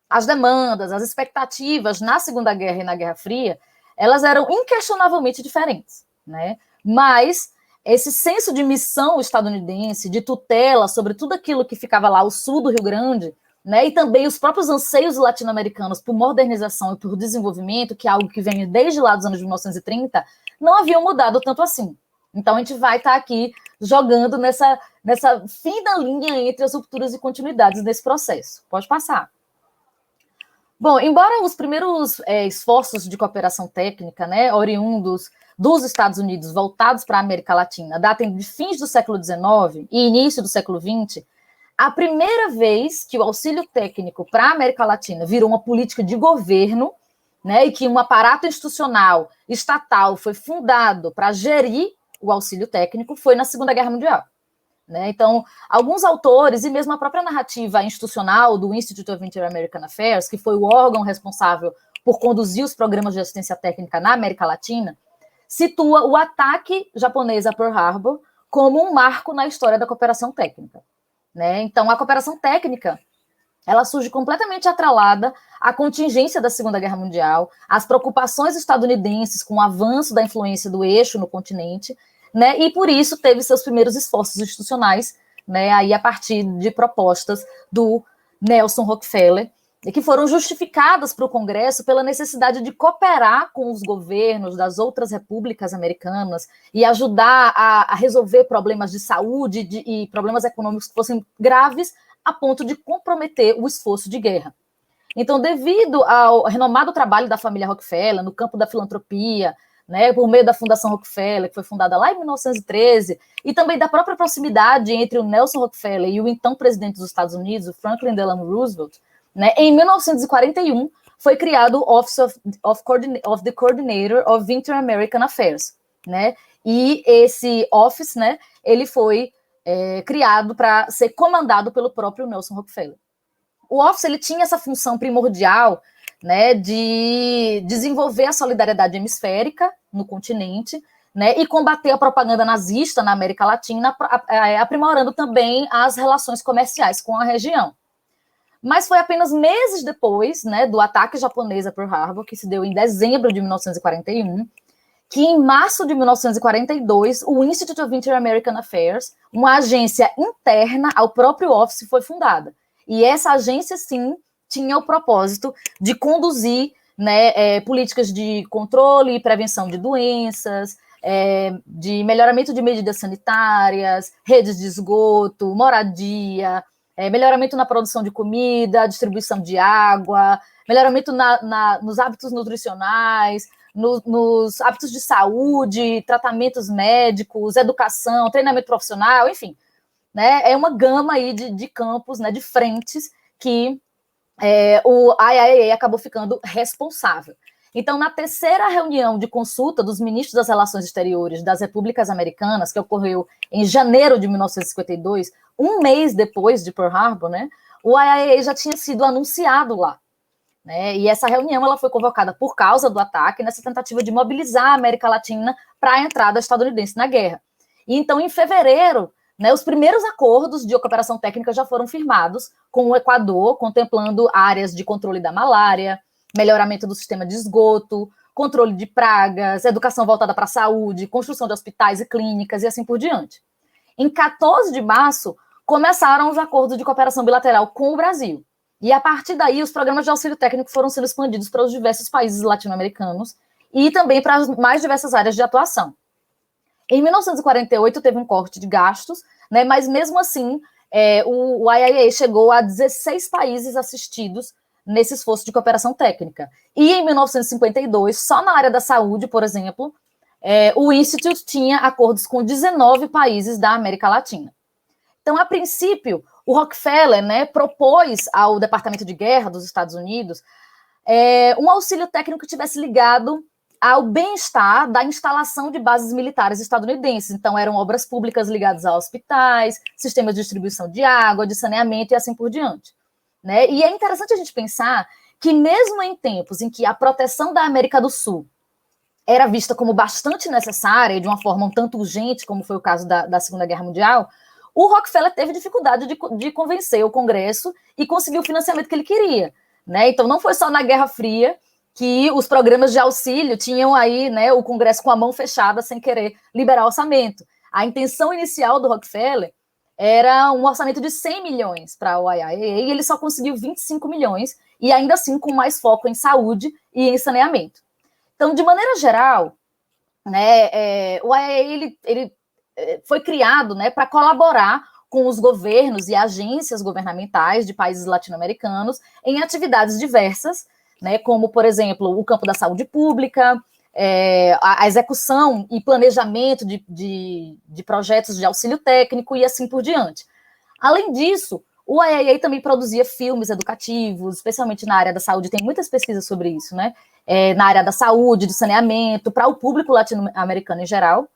as demandas, as expectativas na Segunda Guerra e na Guerra Fria, elas eram inquestionavelmente diferentes, né? Mas esse senso de missão estadunidense, de tutela sobre tudo aquilo que ficava lá ao sul do Rio Grande, né, e também os próprios anseios latino-americanos por modernização e por desenvolvimento, que é algo que vem desde lá dos anos de 1930, não haviam mudado tanto assim. Então a gente vai estar aqui jogando nessa fina linha entre as rupturas e continuidades desse processo. Pode passar. Bom, embora os primeiros esforços de cooperação técnica, né, oriundos dos Estados Unidos voltados para a América Latina datem de fins do século XIX e início do século XX, a primeira vez que o auxílio técnico para a América Latina virou uma política de governo, né, e que um aparato institucional estatal foi fundado para gerir o auxílio técnico, foi na Segunda Guerra Mundial. Né? Então, alguns autores, e mesmo a própria narrativa institucional do Institute of Inter-American Affairs, que foi o órgão responsável por conduzir os programas de assistência técnica na América Latina, situa o ataque japonês a Pearl Harbor como um marco na história da cooperação técnica. Né? Então, a cooperação técnica, ela surge completamente atrelada à contingência da Segunda Guerra Mundial, às preocupações estadunidenses com o avanço da influência do eixo no continente, né? E por isso teve seus primeiros esforços institucionais, né? Aí a partir de propostas do Nelson Rockefeller, que foram justificadas para o Congresso pela necessidade de cooperar com os governos das outras repúblicas americanas e ajudar a resolver problemas de saúde e problemas econômicos que fossem graves a ponto de comprometer o esforço de guerra. Então, devido ao renomado trabalho da família Rockefeller no campo da filantropia, né, por meio da Fundação Rockefeller, que foi fundada lá em 1913, e também da própria proximidade entre o Nelson Rockefeller e o então presidente dos Estados Unidos, o Franklin Delano Roosevelt, né, em 1941 foi criado o Office of the Coordinator of Inter-American Affairs, né, e esse office, né, ele foi criado para ser comandado pelo próprio Nelson Rockefeller. O Office ele tinha essa função primordial, né, de desenvolver a solidariedade hemisférica no continente, né, e combater a propaganda nazista na América Latina, aprimorando também as relações comerciais com a região. Mas foi apenas meses depois, né, do ataque japonês a Pearl Harbor, que se deu em dezembro de 1941, que em março de 1942, o Institute of Inter-American Affairs, uma agência interna ao próprio Office, foi fundada. E essa agência, sim, tinha o propósito de conduzir, né, políticas de controle e prevenção de doenças, de melhoramento de medidas sanitárias, redes de esgoto, moradia, melhoramento na produção de comida, distribuição de água, melhoramento nos hábitos nutricionais, nos hábitos de saúde, tratamentos médicos, educação, treinamento profissional, enfim. Né, é uma gama aí de campos, né, de frentes que o IIA acabou ficando responsável. Então, na terceira reunião de consulta dos ministros das Relações Exteriores das Repúblicas Americanas, que ocorreu em janeiro de 1952, um mês depois de Pearl Harbor, né, o IIA já tinha sido anunciado lá. né? E essa reunião ela foi convocada por causa do ataque, nessa tentativa de mobilizar a América Latina para a entrada estadunidense na guerra. E então, em fevereiro, né, os primeiros acordos de cooperação técnica já foram firmados com o Equador, contemplando áreas de controle da malária, melhoramento do sistema de esgoto, controle de pragas, educação voltada para a saúde, construção de hospitais e clínicas e assim por diante. Em 14 de março, começaram os acordos de cooperação bilateral com o Brasil. E, a partir daí, os programas de auxílio técnico foram sendo expandidos para os diversos países latino-americanos e também para as mais diversas áreas de atuação. Em 1948, teve um corte de gastos, né, mas, mesmo assim, o IIA chegou a 16 países assistidos nesse esforço de cooperação técnica. E, em 1952, só na área da saúde, por exemplo, o Institute tinha acordos com 19 países da América Latina. Então, a princípio, o Rockefeller, né, propôs ao Departamento de Guerra dos Estados Unidos um auxílio técnico que tivesse ligado ao bem-estar da instalação de bases militares estadunidenses. Então, eram obras públicas ligadas a hospitais, sistemas de distribuição de água, de saneamento e assim por diante. Né? E é interessante a gente pensar que, mesmo em tempos em que a proteção da América do Sul era vista como bastante necessária, de uma forma um tanto urgente, como foi o caso da Segunda Guerra Mundial, o Rockefeller teve dificuldade de convencer o Congresso e conseguir o financiamento que ele queria. Né? Então, não foi só na Guerra Fria que os programas de auxílio tinham aí, né, o Congresso com a mão fechada, sem querer liberar orçamento. A intenção inicial do Rockefeller era um orçamento de 100 milhões para o IIA, e ele só conseguiu 25 milhões, e ainda assim com mais foco em saúde e em saneamento. Então, de maneira geral, né, o IIA ele foi criado, né, para colaborar com os governos e agências governamentais de países latino-americanos em atividades diversas, né, como, por exemplo, o campo da saúde pública, a execução e planejamento de projetos de auxílio técnico e assim por diante. Além disso, o IIA também produzia filmes educativos, especialmente na área da saúde, tem muitas pesquisas sobre isso, né? Na área da saúde, do saneamento, para o público latino-americano em geral.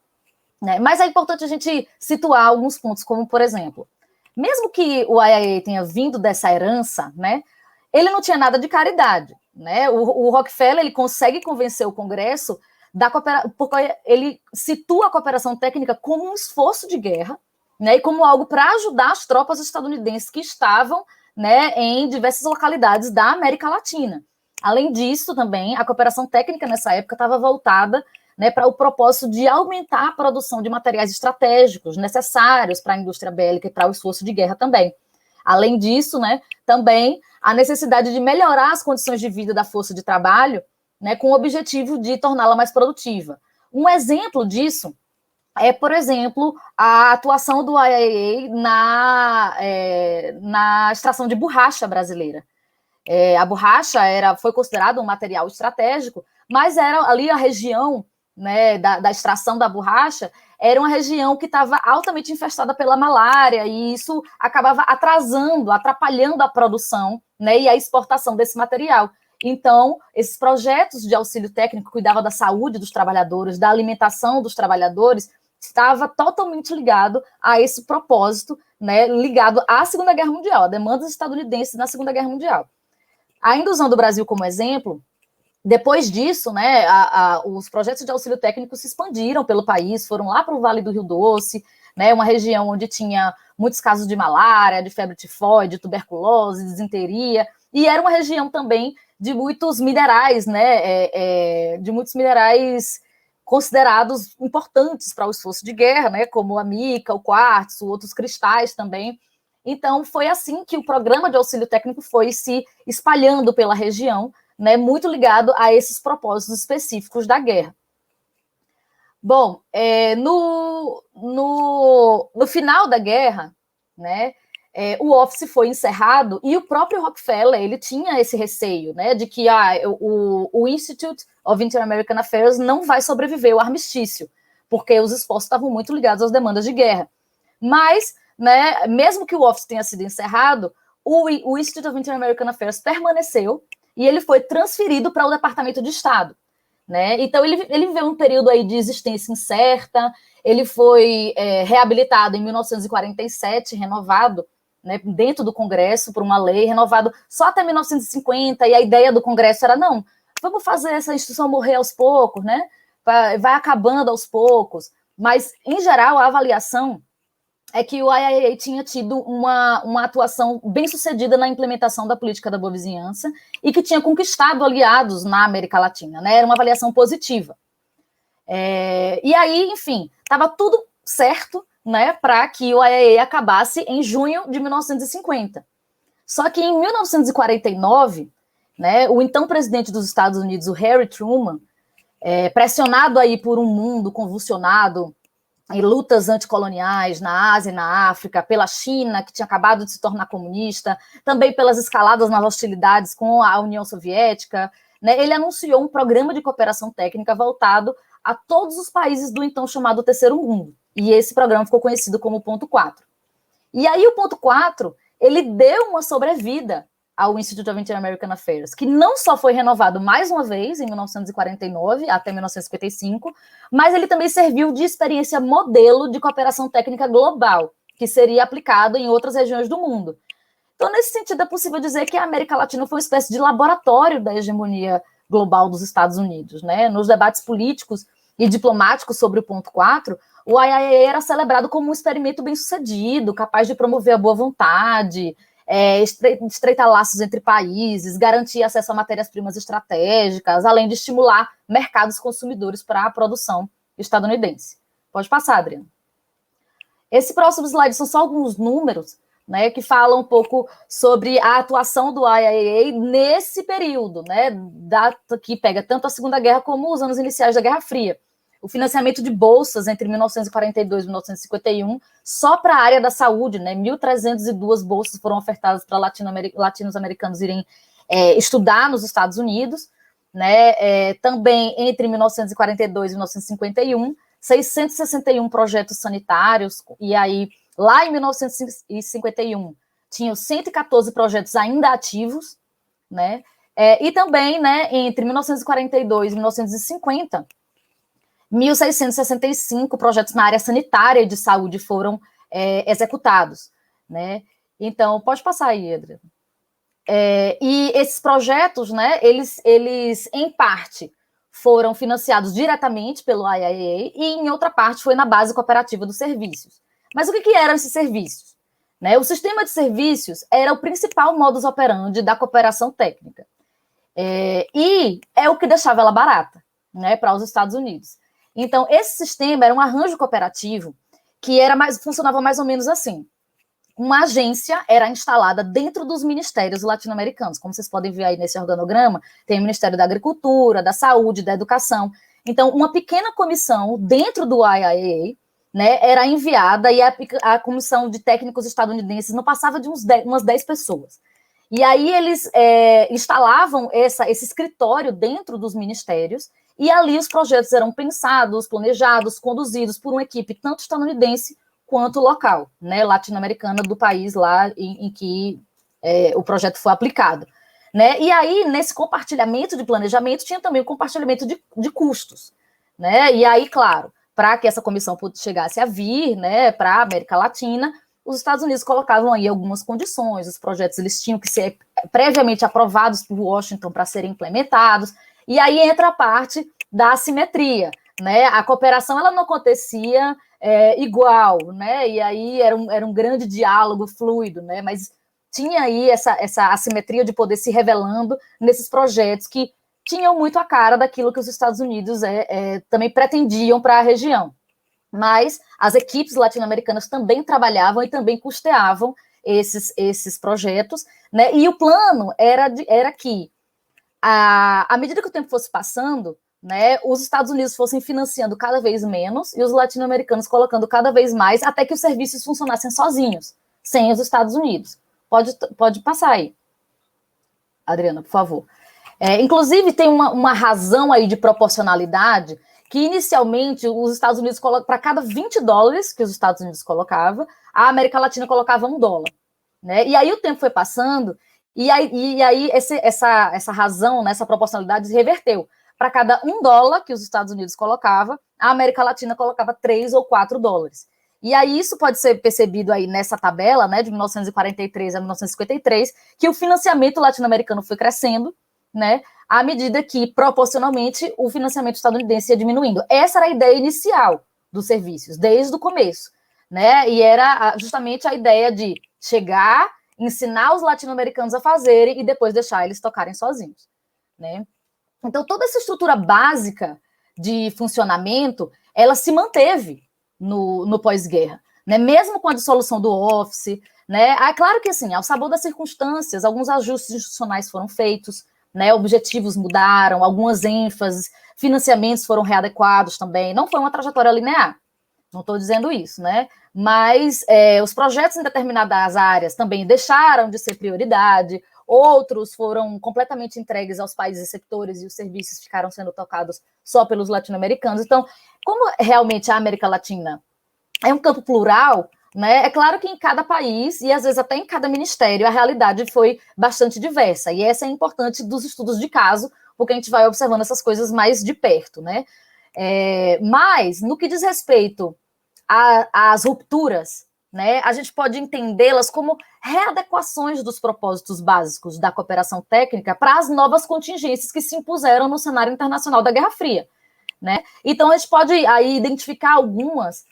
Né? Mas é importante a gente situar alguns pontos, como, por exemplo, mesmo que o IIA tenha vindo dessa herança, né, ele não tinha nada de caridade. Né? O Rockefeller ele consegue convencer o Congresso porque ele situa a cooperação técnica como um esforço de guerra, né, e como algo para ajudar as tropas estadunidenses que estavam, né, em diversas localidades da América Latina. Além disso, também, a cooperação técnica nessa época estava voltada, né, para o propósito de aumentar a produção de materiais estratégicos necessários para a indústria bélica e para o esforço de guerra também. Além disso, né, também a necessidade de melhorar as condições de vida da força de trabalho, né, com o objetivo de torná-la mais produtiva. Um exemplo disso é, por exemplo, a atuação do IIA na extração de borracha brasileira. A borracha foi considerada um material estratégico, mas era ali a região, né, da extração da borracha, era uma região que estava altamente infestada pela malária, e isso acabava atrapalhando a produção, né, e a exportação desse material. Então, esses projetos de auxílio técnico cuidavam da saúde dos trabalhadores, da alimentação dos trabalhadores, estava totalmente ligado a esse propósito, né, ligado à Segunda Guerra Mundial, a demandas estadunidenses na Segunda Guerra Mundial. Ainda usando o Brasil como exemplo, depois disso, né, os projetos de auxílio técnico se expandiram pelo país, foram lá para o Vale do Rio Doce, né, uma região onde tinha muitos casos de malária, de febre tifoide, tuberculose, disenteria, e era uma região também de muitos minerais, né, de muitos minerais considerados importantes para o esforço de guerra, né, como a mica, o quartzo, outros cristais também. Então, foi assim que o programa de auxílio técnico foi se espalhando pela região, né, muito ligado a esses propósitos específicos da guerra. Bom, no final da guerra, né, o Office foi encerrado e o próprio Rockefeller ele tinha esse receio, né, de que o Institute of Inter-American Affairs não vai sobreviver ao armistício, porque os esforços estavam muito ligados às demandas de guerra. Mas, né, mesmo que o Office tenha sido encerrado, o Institute of Inter-American Affairs permaneceu e ele foi transferido para o Departamento de Estado. Né? Então, ele viveu um período aí de existência incerta, ele foi reabilitado em 1947, renovado, né, dentro do Congresso, por uma lei, renovado só até 1950, e a ideia do Congresso era, não, vamos fazer essa instituição morrer aos poucos, né, vai acabando aos poucos, mas, em geral, a avaliação é que o IIA tinha tido uma atuação bem sucedida na implementação da política da boa vizinhança e que tinha conquistado aliados na América Latina, né? Era uma avaliação positiva. E aí, enfim, estava tudo certo, né, para que o IIA acabasse em junho de 1950. Só que em 1949, né, o então presidente dos Estados Unidos, o Harry Truman, pressionado aí por um mundo convulsionado em lutas anticoloniais na Ásia e na África, pela China, que tinha acabado de se tornar comunista, também pelas escaladas nas hostilidades com a União Soviética, né, ele anunciou um programa de cooperação técnica voltado a todos os países do então chamado Terceiro Mundo. E esse programa ficou conhecido como Ponto 4. E aí o Ponto 4, ele deu uma sobrevida ao Institute of Inter-American Affairs, que não só foi renovado mais uma vez, em 1949 até 1955, mas ele também serviu de experiência modelo de cooperação técnica global, que seria aplicado em outras regiões do mundo. Então, nesse sentido, é possível dizer que a América Latina foi uma espécie de laboratório da hegemonia global dos Estados Unidos, né? Nos debates políticos e diplomáticos sobre o Ponto 4, o IIA era celebrado como um experimento bem-sucedido, capaz de promover a boa vontade, estreitar laços entre países, garantir acesso a matérias-primas estratégicas, além de estimular mercados consumidores para a produção estadunidense. Pode passar, Adriana. Esse próximo slide são só alguns números, né, que falam um pouco sobre a atuação do IIA nesse período, né, que pega tanto a Segunda Guerra como os anos iniciais da Guerra Fria. O financiamento de bolsas entre 1942 e 1951, só para a área da saúde, né, 1.302 bolsas foram ofertadas para latino-americanos irem estudar nos Estados Unidos, né, também entre 1942 e 1951, 661 projetos sanitários, e aí, lá em 1951, tinham 114 projetos ainda ativos, né, e também, né, entre 1942 e 1950, 1.665 projetos na área sanitária e de saúde foram executados, né? Então, pode passar aí, Adriana. E esses projetos, né, eles, em parte, foram financiados diretamente pelo IIA e, em outra parte, foi na base cooperativa dos serviços. Mas o que eram esses serviços? Né? O sistema de serviços era o principal modus operandi da cooperação técnica. E é o que deixava ela barata, né, para os Estados Unidos. Então, esse sistema era um arranjo cooperativo que funcionava mais ou menos assim. Uma agência era instalada dentro dos ministérios latino-americanos. Como vocês podem ver aí nesse organograma, tem o Ministério da Agricultura, da Saúde, da Educação. Então, uma pequena comissão dentro do IIA, né, era enviada, e a comissão de técnicos estadunidenses não passava de umas 10 pessoas. E aí eles instalavam esse escritório dentro dos ministérios, e ali os projetos eram pensados, planejados, conduzidos por uma equipe tanto estadunidense quanto local, né, latino-americana do país lá em que o projeto foi aplicado. Né? E aí, nesse compartilhamento de planejamento, tinha também o compartilhamento de custos. Né? E aí, claro, para que essa comissão chegasse a vir, né, para a América Latina, os Estados Unidos colocavam aí algumas condições, os projetos eles tinham que ser previamente aprovados por Washington para serem implementados, e aí entra a parte da assimetria, né? A cooperação ela não acontecia igual, né? E aí era um grande diálogo fluido, né? Mas tinha aí essa assimetria de poder se revelando nesses projetos que tinham muito a cara daquilo que os Estados Unidos também pretendiam para a região. Mas as equipes latino-americanas também trabalhavam e também custeavam esses projetos, né? E o plano era que, à medida que o tempo fosse passando, né, os Estados Unidos fossem financiando cada vez menos e os latino-americanos colocando cada vez mais, até que os serviços funcionassem sozinhos, sem os Estados Unidos. Pode passar aí, Adriana, por favor. Inclusive, tem uma razão aí de proporcionalidade, que inicialmente os Estados Unidos colocam, para cada $20 que os Estados Unidos colocava, a América Latina colocava $1. Né? E aí o tempo foi passando, e aí essa razão, né, essa proporcionalidade se reverteu. Para cada $1 que os Estados Unidos colocava, a América Latina colocava $3 ou $4. E aí isso pode ser percebido aí nessa tabela, né, de 1943 a 1953, que o financiamento latino-americano foi crescendo, né, à medida que, proporcionalmente, o financiamento estadunidense ia diminuindo. Essa era a ideia inicial dos serviços, desde o começo, né, e era justamente a ideia de chegar, ensinar os latino-americanos a fazerem e depois deixar eles tocarem sozinhos, né. Então, toda essa estrutura básica de funcionamento, ela se manteve no pós-guerra, né? Mesmo com a dissolução do Office, né? É claro que, assim, ao sabor das circunstâncias, alguns ajustes institucionais foram feitos, né? Objetivos mudaram, algumas ênfases, financiamentos foram readequados também. Não foi uma trajetória linear, não estou dizendo isso, né? Mas os projetos em determinadas áreas também deixaram de ser prioridade, outros foram completamente entregues aos países receptores e os serviços ficaram sendo tocados só pelos latino-americanos. Então, como realmente a América Latina é um campo plural, né, é claro que em cada país, e às vezes até em cada ministério, a realidade foi bastante diversa. E essa é importante dos estudos de caso, porque a gente vai observando essas coisas mais de perto, né? Mas, no que diz respeito às rupturas, né, a gente pode entendê-las como readequações dos propósitos básicos da cooperação técnica para as novas contingências que se impuseram no cenário internacional da Guerra Fria, né? Então, a gente pode aí identificar algumas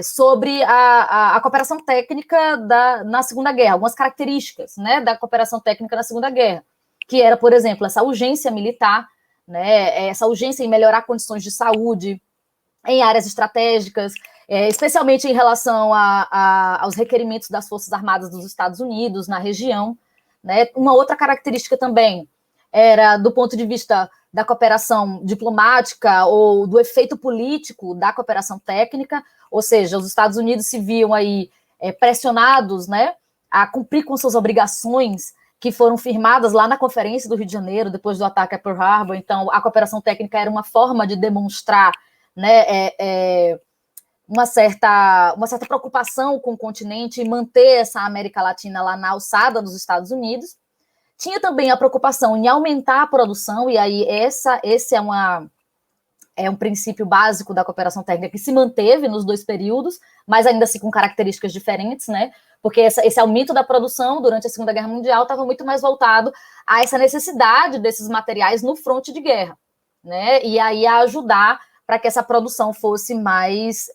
sobre a cooperação técnica na Segunda Guerra, algumas características, né, da cooperação técnica na Segunda Guerra, que era, por exemplo, essa urgência militar, né, essa urgência em melhorar condições de saúde em áreas estratégicas, especialmente em relação aos requerimentos das Forças Armadas dos Estados Unidos na região, né? Uma outra característica também era do ponto de vista da cooperação diplomática ou do efeito político da cooperação técnica, ou seja, os Estados Unidos se viam aí pressionados, né, a cumprir com suas obrigações que foram firmadas lá na Conferência do Rio de Janeiro, depois do ataque a Pearl Harbor. Então, a cooperação técnica era uma forma de demonstrar, né, uma certa preocupação com o continente e manter essa América Latina lá na alçada dos Estados Unidos. Tinha também a preocupação em aumentar a produção, e aí esse é um princípio básico da cooperação técnica que se manteve nos dois períodos, mas ainda assim com características diferentes, né? Porque esse aumento da produção durante a Segunda Guerra Mundial estava muito mais voltado a essa necessidade desses materiais no fronte de guerra, né? E aí a ajudar para que essa produção fosse mais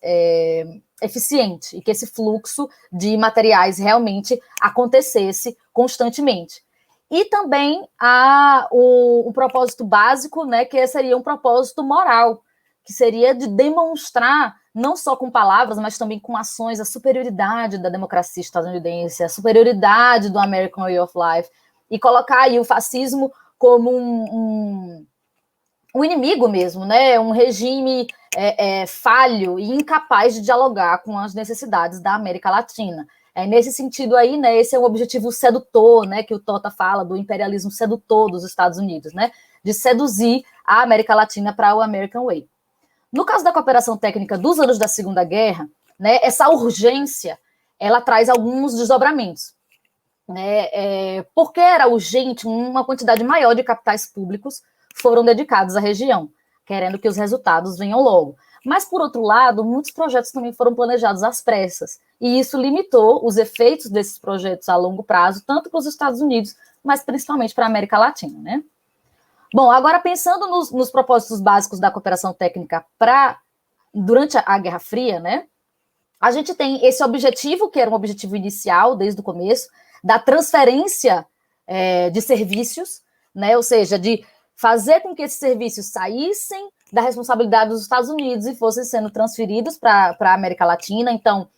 eficiente e que esse fluxo de materiais realmente acontecesse constantemente. E também há o propósito básico, né, que seria um propósito moral, que seria de demonstrar, não só com palavras, mas também com ações, a superioridade da democracia estadunidense, a superioridade do American Way of Life, e colocar aí o fascismo como um inimigo mesmo, né, um regime falho e incapaz de dialogar com as necessidades da América Latina. Nesse sentido aí, né, esse é um objetivo sedutor, né, que o Tota fala do imperialismo sedutor dos Estados Unidos, né, de seduzir a América Latina para o American Way. No caso da cooperação técnica dos anos da Segunda Guerra, né, essa urgência, ela traz alguns desdobramentos, né, porque era urgente, uma quantidade maior de capitais públicos foram dedicados à região, querendo que os resultados venham logo. Mas, por outro lado, muitos projetos também foram planejados às pressas, e isso limitou os efeitos desses projetos a longo prazo, tanto para os Estados Unidos, mas principalmente para a América Latina, né? Bom, agora pensando nos propósitos básicos da cooperação técnica durante a Guerra Fria, né? A gente tem esse objetivo, que era um objetivo inicial desde o começo, da transferência de serviços, né? Ou seja, de fazer com que esses serviços saíssem da responsabilidade dos Estados Unidos e fossem sendo transferidos para a América Latina. Então,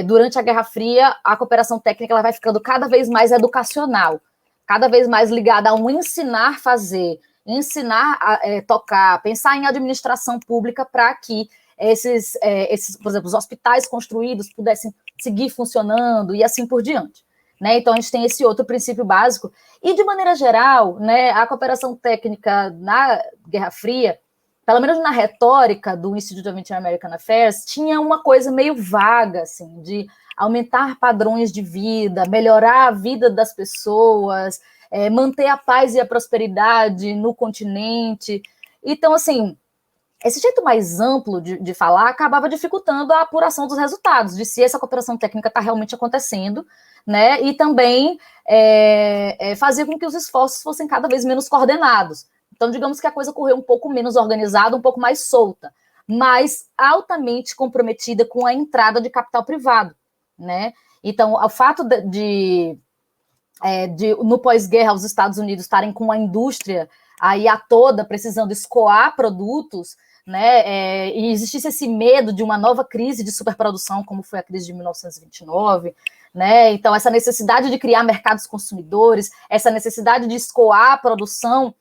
durante a Guerra Fria, a cooperação técnica ela vai ficando cada vez mais educacional, cada vez mais ligada a um ensinar a fazer, ensinar a tocar, pensar em administração pública para que esses, por exemplo, os hospitais construídos pudessem seguir funcionando e assim por diante. Né? Então, a gente tem esse outro princípio básico. E, de maneira geral, né, a cooperação técnica na Guerra Fria, pelo menos na retórica do Institute of Inter-American Affairs, tinha uma coisa meio vaga, assim, de aumentar padrões de vida, melhorar a vida das pessoas, manter a paz e a prosperidade no continente. Então, assim, esse jeito mais amplo de falar acabava dificultando a apuração dos resultados, de se essa cooperação técnica está realmente acontecendo, né? E também fazia com que os esforços fossem cada vez menos coordenados. Então, digamos que a coisa correu um pouco menos organizada, um pouco mais solta, mas altamente comprometida com a entrada de capital privado, né? Então, o fato no pós-guerra, os Estados Unidos estarem com a indústria aí a toda precisando escoar produtos, né, e existisse esse medo de uma nova crise de superprodução, como foi a crise de 1929, né, então essa necessidade de criar mercados consumidores, essa necessidade de escoar a produção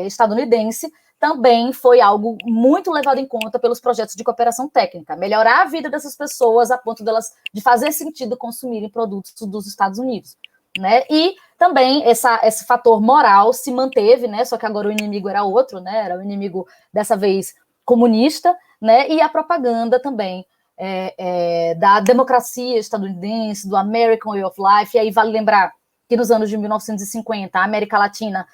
estadunidense, também foi algo muito levado em conta pelos projetos de cooperação técnica, melhorar a vida dessas pessoas a ponto de fazer sentido consumirem produtos dos Estados Unidos, né, e também esse fator moral se manteve, né? Só que agora o inimigo era outro, né? Era o inimigo, dessa vez, comunista, né? E a propaganda também da democracia estadunidense, do American Way of Life. E aí vale lembrar que nos anos de 1950, a América Latina,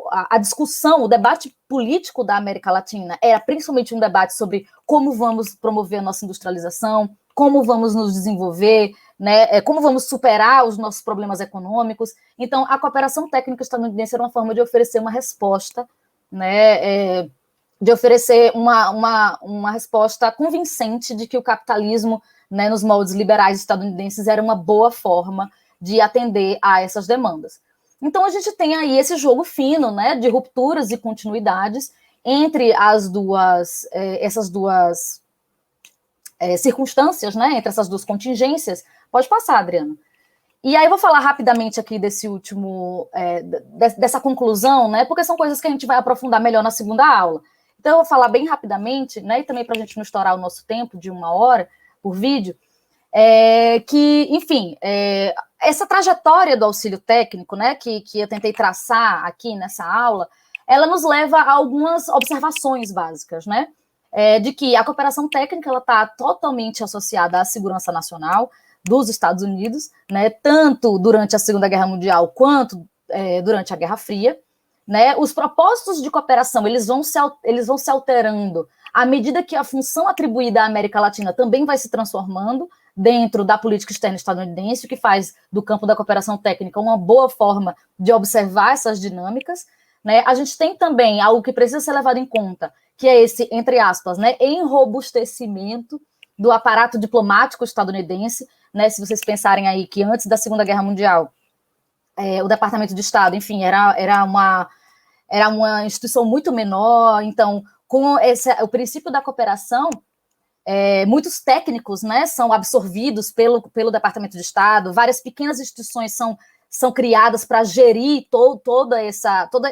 a discussão, o debate político da América Latina era principalmente um debate sobre como vamos promover a nossa industrialização, como vamos nos desenvolver, né, como vamos superar os nossos problemas econômicos. Então, a cooperação técnica estadunidense era uma forma de oferecer uma resposta, né, de oferecer uma resposta convincente de que o capitalismo, né, nos moldes liberais estadunidenses, era uma boa forma de atender a essas demandas. Então, a gente tem aí esse jogo fino, né, de rupturas e continuidades entre essas duas circunstâncias, né, entre essas duas contingências. Pode passar, Adriana. E aí eu vou falar rapidamente aqui desse último, dessa conclusão, né, porque são coisas que a gente vai aprofundar melhor na segunda aula. Então eu vou falar bem rapidamente, né, e também para a gente não estourar o nosso tempo de 1 hora por vídeo, que, enfim, essa trajetória do auxílio técnico, né, que eu tentei traçar aqui nessa aula, ela nos leva a algumas observações básicas, né, de que a cooperação técnica ela está totalmente associada à segurança nacional dos Estados Unidos, né, tanto durante a Segunda Guerra Mundial quanto durante a Guerra Fria, né. Os propósitos de cooperação eles vão se alterando à medida que a função atribuída à América Latina também vai se transformando dentro da política externa estadunidense, o que faz do campo da cooperação técnica uma boa forma de observar essas dinâmicas, né. A gente tem também algo que precisa ser levado em conta, que é esse, entre aspas, né, enrobustecimento do aparato diplomático estadunidense, né, se vocês pensarem aí que antes da Segunda Guerra Mundial, o Departamento de Estado, enfim, era uma instituição muito menor. Então, com o princípio da cooperação, muitos técnicos, né, são absorvidos pelo Departamento de Estado, várias pequenas instituições são criadas para gerir todo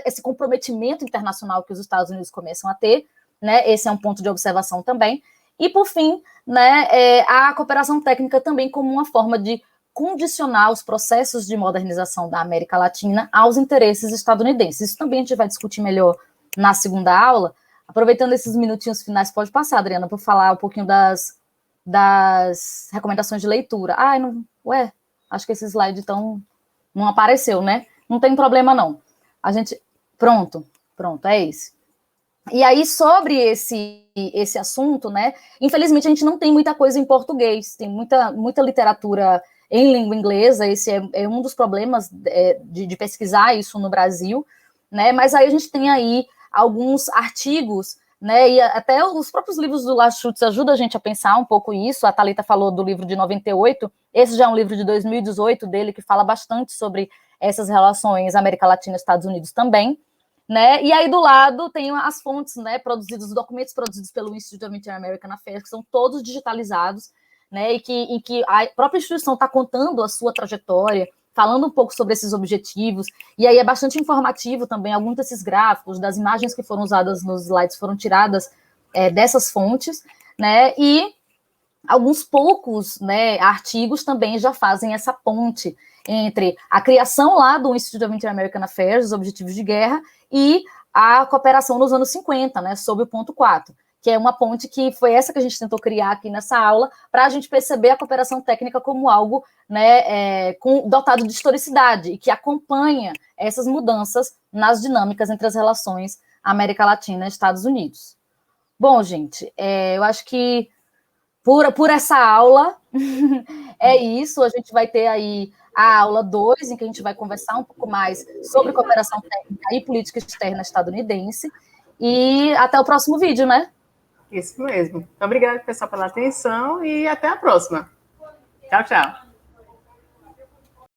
esse comprometimento internacional que os Estados Unidos começam a ter, né, esse é um ponto de observação também. E, por fim, né, a cooperação técnica também como uma forma de condicionar os processos de modernização da América Latina aos interesses estadunidenses. Isso também a gente vai discutir melhor na segunda aula. Aproveitando esses minutinhos finais, pode passar, Adriana, para falar um pouquinho das recomendações de leitura. Acho que esse slide então não apareceu, né? Não tem problema, não. Pronto, é isso. E aí, sobre esse assunto, né, infelizmente a gente não tem muita coisa em português, tem muita literatura em língua inglesa, esse é um dos problemas de pesquisar isso no Brasil, né, mas aí a gente tem aí alguns artigos, né, e até os próprios livros do Lars Schultz ajudam a gente a pensar um pouco isso. A Thalita falou do livro de 98, esse já é um livro de 2018 dele, que fala bastante sobre essas relações América Latina e Estados Unidos também, né, e aí do lado tem as fontes, né, os documentos produzidos pelo Institute of Inter-American Affairs, que são todos digitalizados, né, em que a própria instituição está contando a sua trajetória, falando um pouco sobre esses objetivos, e aí é bastante informativo também. Alguns desses gráficos, das imagens que foram usadas nos slides foram tiradas dessas fontes, né, e alguns poucos, né, artigos também já fazem essa ponte entre a criação lá do Institute of Inter-American Affairs, os objetivos de guerra, e a cooperação nos anos 50, né, sob o ponto 4, que é uma ponte que foi essa que a gente tentou criar aqui nessa aula, para a gente perceber a cooperação técnica como algo, né, dotado de historicidade, e que acompanha essas mudanças nas dinâmicas entre as relações América Latina e Estados Unidos. Bom, gente, eu acho que por essa aula é isso. A gente vai ter aí a aula 2, em que a gente vai conversar um pouco mais sobre cooperação técnica e política externa estadunidense. E até o próximo vídeo, né? Isso mesmo. Obrigada, pessoal, pela atenção e até a próxima. Tchau, tchau.